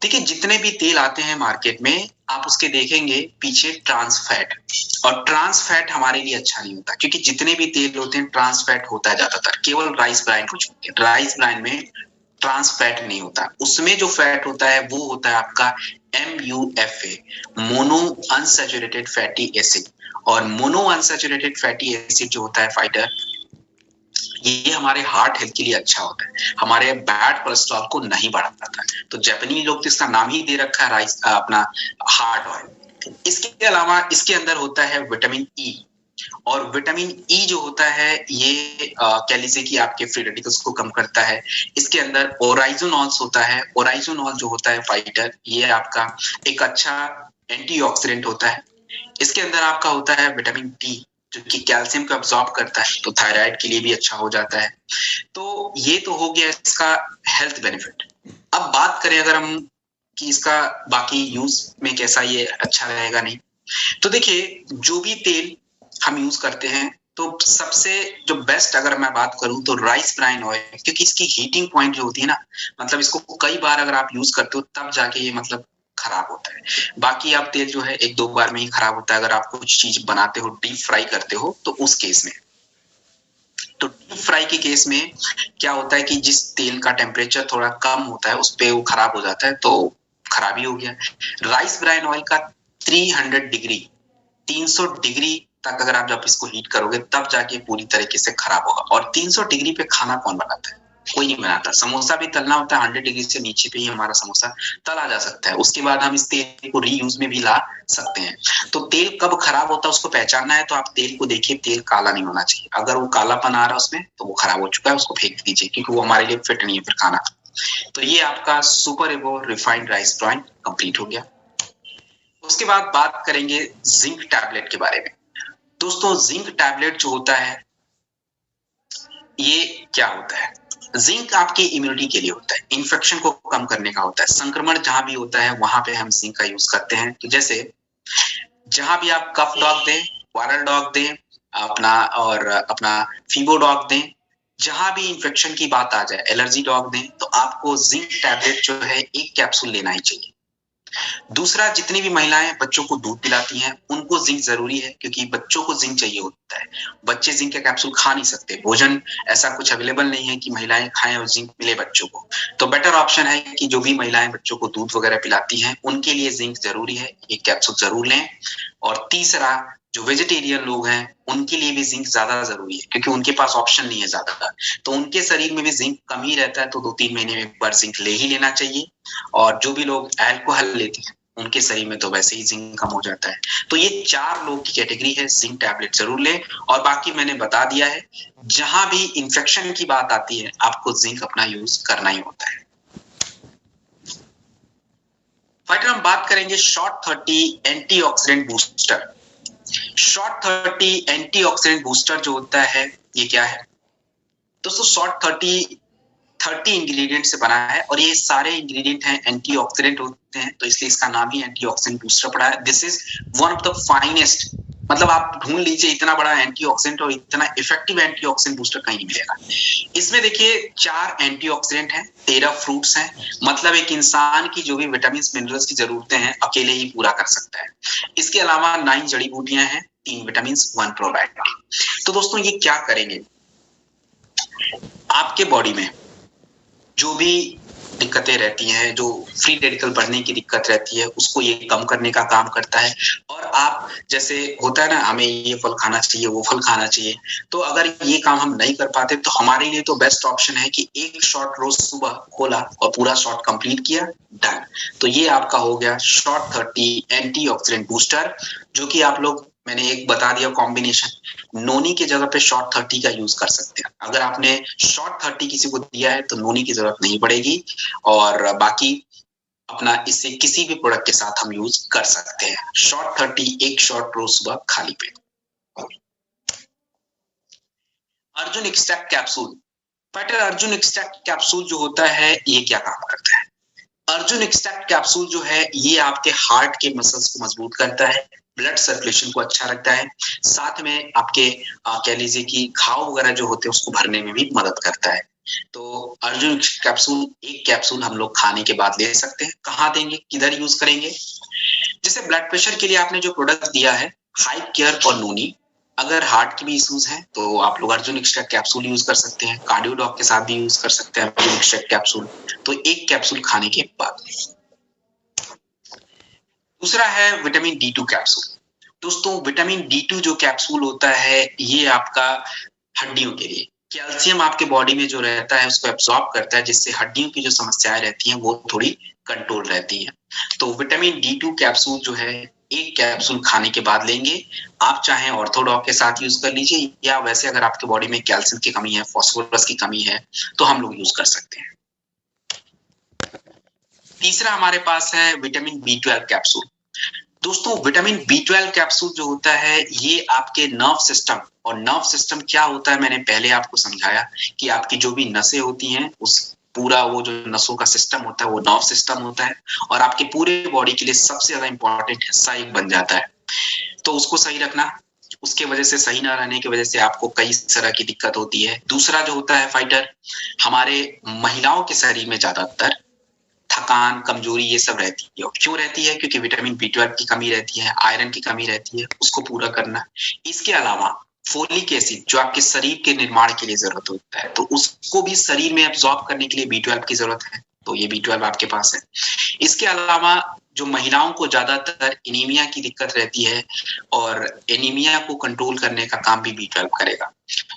देखिए जितने भी तेल आते हैं मार्केट में, आप उसके देखेंगे पीछे ट्रांस फैट, और ट्रांस फैट हमारे लिए अच्छा नहीं होता, क्योंकि जितने भी तेल होते हैं ट्रांस फैट होता है ज्यादातर, केवल राइस ब्राइन को छोड़ के। राइस ब्राइन में ट्रांस फैट नहीं होता, उसमें जो फैट होता है वो होता है आपका MUFA, mono unsaturated fatty acid. और मोनो अनसैचुरेटेड फैटी एसिड जो होता है फाइटर, ये हमारे हार्ट हेल्थ के लिए अच्छा होता है, हमारे बैड कोलेस्ट्रॉल को नहीं बढ़ाता है। तो जापानी लोग तो इसका नाम ही दे रखा है राइस, अपना हार्ट ऑयल। इसके अलावा इसके अंदर होता है विटामिन ई, और विटामिन ई जो होता है ये कह लीजिए कि आपके फ्री रेडिकल्स को कम करता है। इसके अंदर ओराइजोनॉल्स होता है, ओराइजोनॉल जो होता है फाइटर, ये आपका एक अच्छा एंटीऑक्सीडेंट होता है। इसके अंदर आपका होता है विटामिन डी, जो कि कैल्शियम को अब्सॉर्ब करता है, तो थायराइड के लिए भी अच्छा हो जाता है। तो ये तो हो गया इसका हेल्थ बेनिफिट। अब बात करें अगर हम कि इसका बाकी यूज में कैसा ये अच्छा रहेगा नहीं, तो देखिए जो भी तेल हम यूज करते हैं, तो सबसे जो बेस्ट अगर मैं बात करूं तो राइस ब्राइन ऑयल, क्योंकि इसकी हीटिंग पॉइंट जो होती है ना, मतलब इसको कई बार अगर आप यूज करते हो तब जाके ये मतलब खराब होता है। बाकी आप तेल जो है 1-2 बार में ही खराब होता है, अगर आप कुछ चीज बनाते हो, डीप फ्राई करते हो, तो उस केस में। तो डीप फ्राई के केस में क्या होता है कि जिस तेल का टेम्परेचर थोड़ा कम होता है उस पे वो खराब हो जाता है, तो खराबी हो गया। राइस ब्राइन ऑयल का 300 डिग्री, 300 डिग्री तक अगर आप जब इसको हीट करोगे तब जाके पूरी तरीके से खराब होगा। और 300 डिग्री पे खाना कौन बनाता है? कोई नहीं बनाता। समोसा भी तलना होता है 100 डिग्री से नीचे पे ही हमारा समोसा तला जा सकता है, उसके बाद हम इस तेल को रीयूज में भी ला सकते हैं। तो तेल कब खराब होता है उसको पहचानना है, तो आप तेल को देखिए, तेल काला नहीं होना चाहिए। अगर वो कालापन आ रहा है उसमें, तो वो खराब हो चुका है, उसको फेंक दीजिए, क्योंकि वो हमारे लिए फिट नहीं है फिर खाना। तो ये आपका सुपर एवो रिफाइंड राइस ब्राइन कंप्लीट हो गया। उसके बाद बात करेंगे जिंक टैबलेट के बारे में। दोस्तों जिंक टैबलेट जो होता है, ये क्या होता है? जिंक आपकी इम्यूनिटी के लिए होता है, इन्फेक्शन को कम करने का होता है। संक्रमण जहां भी होता है वहां पे हम जिंक का यूज करते हैं। तो जैसे जहां भी आप कफ डॉग दें, वायरल डॉग दें, अपना फीवर डॉग दें, जहां भी इन्फेक्शन की बात आ जाए, एलर्जी डॉग दें, तो आपको जिंक टैबलेट जो है 1 कैप्सूल लेना ही चाहिए। दूसरा, जितनी भी महिलाएं बच्चों को दूध पिलाती हैं उनको जिंक जरूरी है, क्योंकि बच्चों को जिंक चाहिए होता है। बच्चे जिंक के कैप्सूल खा नहीं सकते, भोजन ऐसा कुछ अवेलेबल नहीं है कि महिलाएं खाएं और जिंक मिले बच्चों को। तो बेटर ऑप्शन है कि जो भी महिलाएं बच्चों को दूध वगैरह पिलाती हैं उनके लिए जिंक जरूरी है, 1 कैप्सूल जरूर लें। और तीसरा, जो वेजिटेरियन लोग हैं उनके लिए भी जिंक ज्यादा जरूरी है, क्योंकि उनके पास ऑप्शन नहीं है ज्यादा, तो उनके शरीर में भी जिंक कम ही रहता है, तो 2-3 महीने में एक बार जिंक ले ही लेना चाहिए। और जो भी लोग अल्कोहल लेते हैं उनके शरीर में तो वैसे ही जिंक कम हो जाता है। तो ये 4 लोग की कैटेगरी है, जिंक टैबलेट जरूर लें। और बाकी मैंने बता दिया है, जहां भी इंफेक्शन की बात आती है आपको जिंक अपना यूज करना ही होता है। फाइटर हम बात करेंगे short 30 antioxidant booster. Short 30 antioxidant booster जो होता है ये क्या है दोस्तों? शॉर्ट 30 इंग्रेडिएंट से बना है और ये सारे इंग्रेडिएंट हैं एंटीऑक्सीडेंट होते हैं, तो इसलिए इसका नाम ही एंटीऑक्सीडेंट बूस्टर पड़ा है। This is one of the finest, मतलब आप ढूंढ लीजिए इतना बड़ा एंटीऑक्सीडेंट और इतना इफेक्टिव एंटीऑक्सीडेंट बूस्टर कहीं नहीं मिलेगा। इसमें देखिए 4 एंटीऑक्सीडेंट हैं, 13 फ्रूट्स हैं, मतलब एक इंसान की जो भी विटामिन मिनरल्स की जरूरतें हैं अकेले ही पूरा कर सकता है। इसके अलावा 9 जड़ी बूटियां हैं, 3 विटामिन, 1 प्रोबायोटिक। तो दोस्तों ये क्या करेंगे, आपके बॉडी में जो भी दिक्कतें रहती हैं, जो फ्री रेडिकल बढ़ने की दिक्कत रहती है, उसको ये कम करने का काम करता है। और आप जैसे होता है ना, हमें ये फल खाना चाहिए, वो फल खाना चाहिए, तो अगर ये काम हम नहीं कर पाते तो हमारे लिए तो बेस्ट ऑप्शन है कि एक शॉट रोज सुबह खोला और पूरा शॉट कंप्लीट किया, डन। तो ये आपका हो गया शॉर्ट 30 एंटीऑक्सीडेंट बूस्टर, जो कि आप लोग, मैंने एक बता दिया कॉम्बिनेशन, नोनी की जगह पे शॉर्ट 30 का यूज कर सकते हैं। अगर आपने शॉर्ट 30 किसी को दिया है तो नोनी की जरूरत नहीं पड़ेगी, और बाकी अपना इसे किसी भी प्रोडक्ट के साथ हम यूज कर सकते हैं। शॉर्ट 30 एक शॉर्ट रोज सुबह खाली पेट। Arjun extract capsule. Fighter Arjun extract capsule जो होता है ये क्या काम करता है? अर्जुन एक्सट्रैक्ट कैप्सूल जो है ये आपके हार्ट के मसल्स को मजबूत करता है, ब्लड सर्कुलेशन को अच्छा रखता है, साथ में आपके कह लीजिए कि घाव वगैरह जो होते हैं उसको भरने में भी मदद करता है। तो अर्जुन कैप्सूल एक कैप्सूल हम लोग खाने के बाद ले सकते हैं। कहाँ देंगे, किधर यूज करेंगे? जैसे ब्लड प्रेशर के लिए आपने जो प्रोडक्ट दिया है हाइप केयर और नोनी, अगर हार्ट के भी इश्यूज हैं तो आप लोग अर्जुन एक्सट्रैक्ट कैप्सूल यूज कर सकते हैं। कार्डियोडॉक के साथ भी यूज कर सकते हैं अर्जुन एक्सट्रैक्ट कैप्सूल, तो एक कैप्सूल खाने के बाद। दूसरा है विटामिन D2 कैप्सूल। दोस्तों विटामिन D2 जो कैप्सूल होता है ये आपका हड्डियों के लिए, कैल्शियम आपके बॉडी में जो रहता है उसको एब्सॉर्ब करता है, जिससे हड्डियों की जो समस्याएं रहती हैं वो थोड़ी कंट्रोल रहती हैं। तो विटामिन D2 कैप्सूल जो है एक कैप्सूल खाने के बाद लेंगे। आप चाहे ऑर्थोडॉक के साथ यूज कर लीजिए, या वैसे अगर आपके बॉडी में कैल्शियम की कमी है, फास्फोरस की कमी है, तो हम लोग यूज कर सकते हैं। तीसरा हमारे पास है विटामिन B12 कैप्सूल। दोस्तों विटामिन B12 कैप्सूल जो होता है ये आपके नर्व सिस्टम, और नर्व सिस्टम क्या होता है मैंने पहले आपको समझाया कि आपकी जो भी नसें होती हैं उस पूरा वो जो नसों का सिस्टम होता है वो नर्व सिस्टम होता है, और आपके पूरे बॉडी के लिए सबसे ज्यादा इंपॉर्टेंट हिस्सा एक बन जाता है। तो उसको सही रखना, उसके वजह से सही ना रहने की वजह से आपको कई तरह की दिक्कत होती है। दूसरा जो होता है फाइटर, हमारे महिलाओं के शरीर में ज्यादातर थकान, कमजोरी ये सब रहती है। क्यों रहती है? क्योंकि विटामिन B12 की कमी रहती है, आयरन की कमी रहती है, उसको पूरा करना। इसके अलावा फोलिक एसिड जो आपके शरीर के निर्माण के लिए जरूरत होता है, तो उसको भी शरीर में एब्जॉर्ब करने के लिए B12 की जरूरत है, तो ये B12 आपके पास है। इसके अलावा जो महिलाओं को ज्यादातर एनीमिया की दिक्कत रहती है, और एनीमिया को कंट्रोल करने का काम भी B12 करेगा।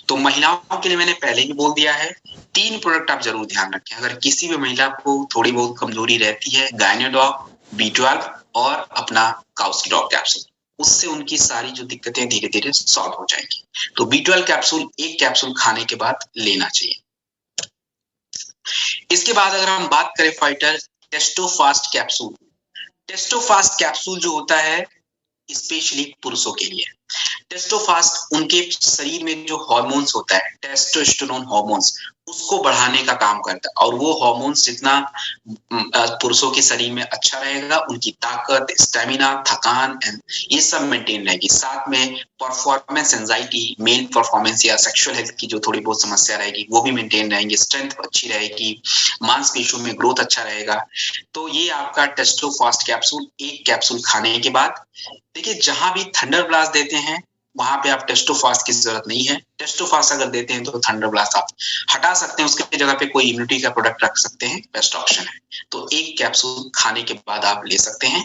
तो महिलाओं के लिए मैंने पहले ही बोल दिया है, 3 प्रोडक्ट आप जरूर ध्यान रखें। अगर किसी भी महिला को थोड़ी बहुत कमजोरी रहती है, गायनोडॉक, B12 और अपना काउस्टॉक कैप्सूल, उससे उनकी सारी जो दिक्कतें धीरे धीरे सॉल्व हो जाएंगी। तो B12 कैप्सूल एक कैप्सूल खाने के बाद लेना चाहिए। इसके बाद अगर हम बात करें फाइटर टेस्टोफास्ट कैप्सूल। टेस्टोफास्ट कैप्सूल जो होता है स्पेशली पुरुषों के लिए। टेस्टोफास्ट उनके शरीर में जो हार्मोन्स होता है, टेस्टोस्टेरोन हार्मोन्स, उसको बढ़ाने का काम करता है, और वो हार्मोन्स जितना पुरुषों के शरीर में अच्छा रहेगा, उनकी ताकत, स्टेमिना, थकान ये सब मेंटेन रहेगी। साथ में परफॉर्मेंस एंजाइटी, मेल परफॉर्मेंस या सेक्सुअल हेल्थ की जो थोड़ी बहुत समस्या रहेगी वो भी मेंटेन रहेंगे, स्ट्रेंथ अच्छी रहेगी, मांसपेशियों में ग्रोथ अच्छा रहेगा। तो ये आपका टेस्टोफास्ट कैप्सूल एक कैप्सूल खाने के बाद। देखिए जहां भी थंडर ब्लास्ट देते हैं वहां पे आप टेस्टोफास्ट की जरूरत नहीं है। टेस्टोफास्ट अगर देते हैं तो थंडर ब्लास्ट आप हटा सकते हैं, उसके जगह पे कोई इम्यूनिटी का प्रोडक्ट रख सकते हैं, बेस्ट ऑप्शन है। तो एक कैप्सूल खाने के बाद आप ले सकते हैं।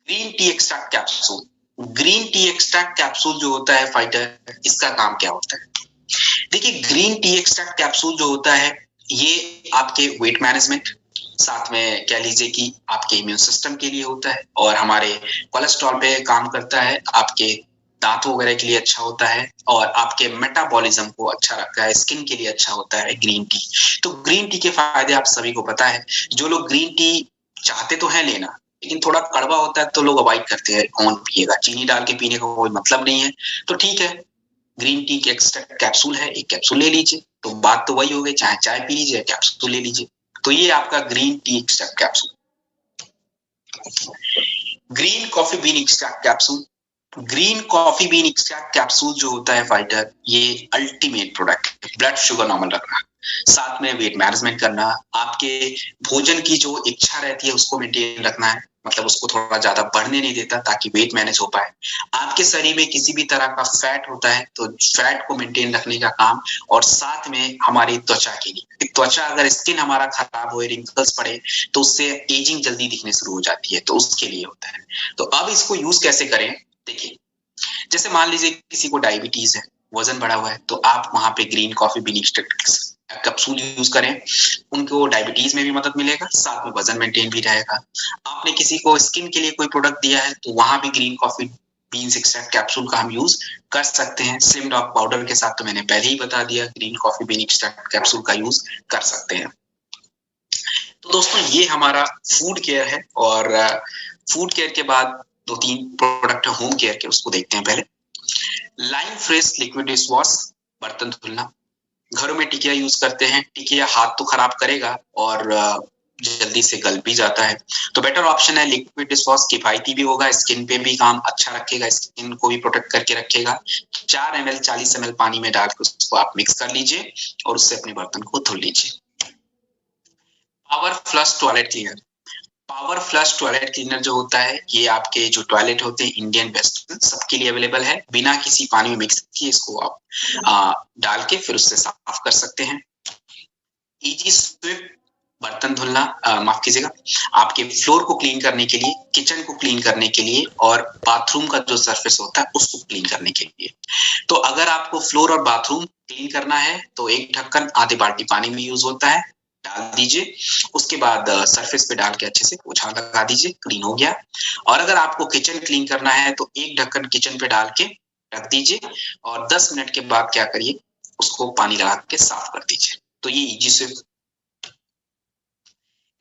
Green tea extract capsule. Green tea extract capsule जो होता है फाइटर, इसका काम क्या होता है? देखिए, ग्रीन टी एक्सट्रैक्ट कैप्सूल जो होता है ये आपके वेट मैनेजमेंट, साथ में कह लीजिए कि आपके इम्यून सिस्टम के लिए होता है, और हमारे कोलेस्ट्रॉल पे काम करता है, आपके दांतों वगैरह के लिए अच्छा होता है, और आपके मेटाबॉलिज्म को अच्छा रखता है, स्किन के लिए अच्छा होता है ग्रीन टी। तो ग्रीन टी के फायदे आप सभी को पता है। जो लोग ग्रीन टी चाहते तो है लेना, लेकिन थोड़ा कड़वा होता है तो लोग अवॉइड करते हैं, कौन पिएगा, चीनी डाल के पीने का कोई मतलब नहीं है। तो ठीक है, ग्रीन टी के एक्सट्रैक्ट कैप्सूल है, एक कैप्सूल ले लीजिए, तो बात तो वही हो गई, चाहे चाय पी लीजिए, कैप्सूल ले लीजिए। तो ये आपका green tea extract capsule. Green coffee bean extract capsule. Green coffee bean extract capsule जो होता है फाइटर, ये अल्टीमेट प्रोडक्ट है। ब्लड शुगर नॉर्मल रखना, साथ में वेट मैनेजमेंट करना, आपके भोजन की जो इच्छा रहती है उसको मेंटेन रखना है, मतलब उसको थोड़ा ज्यादा बढ़ने नहीं देता ताकि वेट मैनेज हो पाए। आपके शरीर में किसी भी तरह का फैट होता है तो फैट को मेंटेन रखने का काम, और साथ में हमारी त्वचा के लिए, त्वचा अगर स्किन हमारा खराब हो, रिंकल्स पड़े, तो उससे एजिंग जल्दी दिखने शुरू हो जाती है, तो उसके लिए होता है। तो अब इसको यूज कैसे करें? देखिए, जैसे मान लीजिए किसी को डायबिटीज है, वजन बढ़ा हुआ है, तो आप वहां पे green coffee bean extract capsule use करें, उनको डायबिटीज में भी मदद मिलेगा, साथ में वजन मेंटेन भी रहेगा। आपने किसी को स्किन के लिए कोई प्रोडक्ट दिया है, तो वहां भी green coffee beans extract capsule का हम यूज कर सकते हैं। स्लिम डॉग पाउडर के साथ तो मैंने पहले ही बता दिया, green coffee bean extract capsule का यूज कर सकते हैं। तो दोस्तों, ये हमारा फूड केयर है, और फूड केयर के बाद दो तीन प्रोडक्ट होम केयर के, उसको देखते हैं पहले। Line fresh liquid dish wash, बर्तन धुलना। घरों में टिकिया यूज करते हैं, टिकिया हाथ तो खराब करेगा और जल्दी से गल भी जाता है, तो बेटर ऑप्शन है लिक्विड डिश वॉश। किफायती भी होगा, स्किन पे भी काम अच्छा रखेगा, स्किन को भी प्रोटेक्ट करके रखेगा। 4 ml 40 ml पानी में डाल के उसको आप मिक्स कर लीजिए, और उससे अपने बर्तन को धुल लीजिए। Power flush toilet cleaner. Power flush toilet cleaner जो होता है, ये आपके जो टॉयलेट होते हैं इंडियन वेस्टर्न सबके लिए अवेलेबल है। बिना किसी पानी में मिक्स किए इसको आप डाल के फिर उससे साफ कर सकते हैं। इजी स्विप, बर्तन धुलना, माफ कीजिएगा, आपके फ्लोर को क्लीन करने के लिए, किचन को क्लीन करने के लिए, और बाथरूम का जो सरफेस होता है उसको क्लीन करने के लिए। तो अगर आपको फ्लोर और बाथरूम क्लीन करना है तो एक ढक्कन आधे बाल्टी पानी में यूज होता है, डाल दीजिए। उसके बाद सरफेस पे डाल के अच्छे से पोछा लगा दीजिए, क्लीन हो गया। और अगर आपको किचन क्लीन करना है तो एक ढक्कन किचन पे डाल के रख दीजिए, और 10 मिनट के बाद क्या करिए, उसको पानी लगा के साफ कर दीजिए। तो ये इजी से।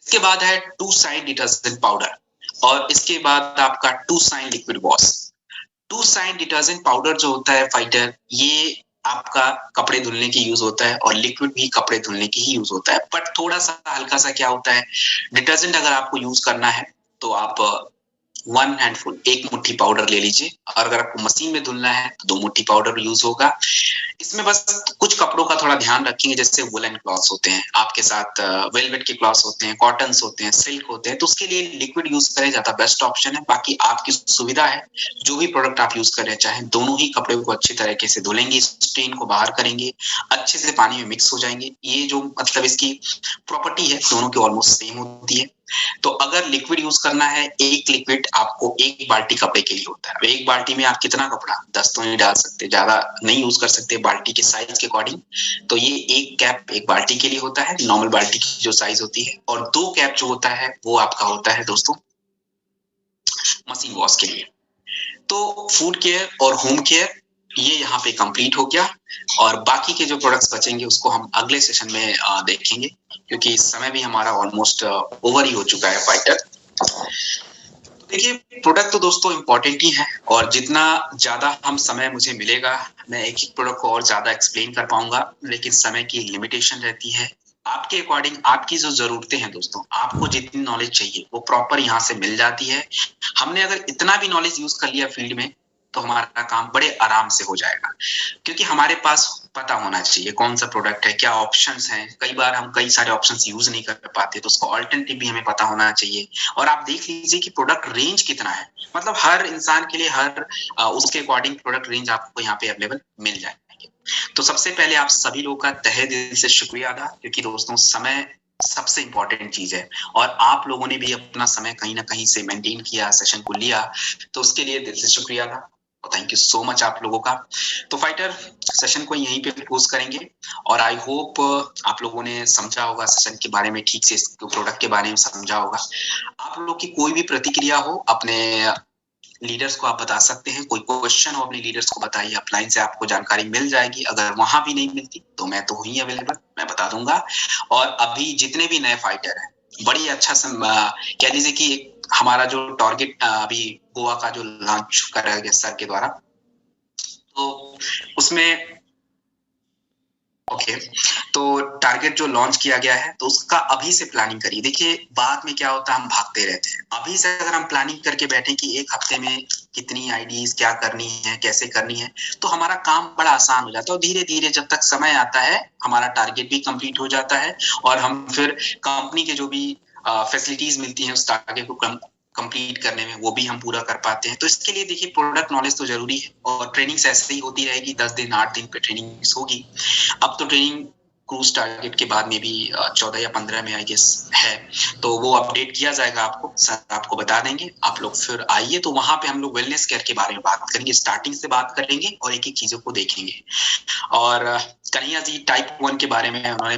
इसके बाद है टू साइन डिटर्जेंट पाउडर, और इसके बाद आपका टू साइन लिक्विड वॉश। टू साइन डिटर्जेंट पाउडर जो होता है फाइटर, ये आपका कपड़े धुलने की यूज होता है, और लिक्विड भी कपड़े धुलने की ही यूज होता है, बट थोड़ा सा हल्का सा क्या होता है, डिटर्जेंट अगर आपको यूज करना है तो आप 1 हैंडफुल, एक मुट्ठी पाउडर ले लीजिए, और अगर आपको मशीन में धुलना है तो 2 मुट्ठी पाउडर यूज होगा। इसमें बस कुछ कपड़ों का थोड़ा ध्यान रखेंगे, जैसे वुलन क्लॉथ्स होते हैं आपके साथ, वेलवेट के क्लॉथ्स होते हैं, कॉटन्स होते हैं, सिल्क होते हैं, तो उसके लिए लिक्विड यूज करें, ज्यादा बेस्ट ऑप्शन है। बाकी आपकी सुविधा है, जो भी प्रोडक्ट आप यूज करें, चाहे दोनों ही कपड़े को अच्छी तरीके से धुलेंगे, स्टेन को बाहर करेंगे, अच्छे से पानी में मिक्स हो जाएंगे। ये जो मतलब इसकी प्रॉपर्टी है दोनों की ऑलमोस्ट सेम होती है। तो अगर लिक्विड यूज करना है, एक लिक्विड आपको एक बाल्टी कपड़े के लिए होता है। एक बाल्टी में आप कितना कपड़ा, 10 तो नहीं डाल सकते, ज्यादा नहीं यूज कर सकते बाल्टी के साइज के अकॉर्डिंग। तो ये एक कैप एक बाल्टी के लिए होता है, नॉर्मल बाल्टी की जो साइज होती है, और 2 कैप जो होता है वो आपका होता है दोस्तों मशीन वॉश के लिए। तो फूड केयर और होम केयर ये यहाँ पे कंप्लीट हो गया, और बाकी के जो प्रोडक्ट्स बचेंगे उसको हम अगले सेशन में देखेंगे, क्योंकि समय भी हमारा ऑलमोस्ट ओवर ही हो चुका है फाइटर। देखिए, प्रोडक्ट तो दोस्तों इंपॉर्टेंट ही है, और जितना ज्यादा हम समय मुझे मिलेगा मैं एक एक प्रोडक्ट को और ज्यादा एक्सप्लेन कर पाऊंगा, लेकिन समय की लिमिटेशन रहती है। आपके अकॉर्डिंग आपकी जो जरूरतें हैं दोस्तों, आपको जितनी नॉलेज चाहिए वो प्रॉपर यहाँ से मिल जाती है। हमने अगर इतना भी नॉलेज यूज कर लिया फील्ड में तो हमारा काम बड़े आराम से हो जाएगा, क्योंकि हमारे पास पता होना चाहिए कौन सा प्रोडक्ट है, क्या ऑप्शंस हैं। कई बार हम कई सारे ऑप्शंस यूज नहीं कर पाते, तो उसको ऑल्टरनेटिव भी हमें पता होना चाहिए। और आप देख लीजिए कि प्रोडक्ट रेंज कितना है, मतलब हर इंसान के लिए हर उसके अकॉर्डिंग प्रोडक्ट रेंज आपको यहाँ पे अवेलेबल मिल जाएंगे। तो सबसे पहले आप सभी लोगों का तहे दिल से शुक्रिया अदा, क्योंकि दोस्तों समय सबसे इम्पोर्टेंट चीज है। और आप लोगों ने भी अपना समय कहीं ना कहीं से मेंटेन किया, सेशन को लिया, तो उसके लिए दिल से शुक्रिया था और थैंक यू सो मच आप लोगों का। तो फाइटर, सेशन को यहीं पे क्लोज करेंगे और आई होप आप लोगों ने समझा होगा सेशन के बारे में, ठीक से प्रोडक्ट के बारे में समझा होगा। आप लोग की कोई भी प्रतिक्रिया हो अपने लीडर्स को आप बता सकते हैं, कोई क्वेश्चन हो अपने लीडर्स को बताइए, अपलाइन से आपको जानकारी मिल जाएगी। अगर वहां भी नहीं मिलती तो मैं तो हुई अवेलेबल, मैं बता दूंगा। और अभी जितने भी नए फाइटर हैं, बड़ी अच्छा कह लीजिए कि हमारा जो टारगेट अभी गोवा का जो लॉन्च करा गया सर के द्वारा, तो उसमें ओके तो टारगेट जो लॉन्च किया गया है तो उसका अभी से प्लानिंग करिए। देखिए बाद में क्या होता है, हम भागते रहते हैं। अभी से अगर हम प्लानिंग करके बैठे कि एक हफ्ते में कितनी आईडीज क्या करनी है, कैसे करनी है, तो हमारा काम बड़ा आसान हो जाता है और धीरे धीरे जब तक समय आता है हमारा टारगेट भी कंप्लीट हो जाता है और हम फिर कंपनी के जो भी फैसिलिटीज मिलती हैं उस टारगेट को कंप्लीट करने में वो भी हम पूरा कर पाते हैं। तो इसके लिए देखिए प्रोडक्ट नॉलेज तो जरूरी है और ट्रेनिंग ऐसे ही होती रहेगी, 10 दिन 8 दिन पे ट्रेनिंग होगी। अब तो ट्रेनिंग क्रूज टारगेट के बाद में भी 14 या 15 में आई गेस है, तो वो अपडेट किया जाएगा आपको, सर आपको बता देंगे। आप लोग फिर आइए, तो वहां पे हम लोग वेलनेस केयर के बारे में बात करेंगे, स्टार्टिंग से बात करेंगे और एक एक चीजों को देखेंगे। और कन्हैया जी टाइप 1 के बारे में उन्होंने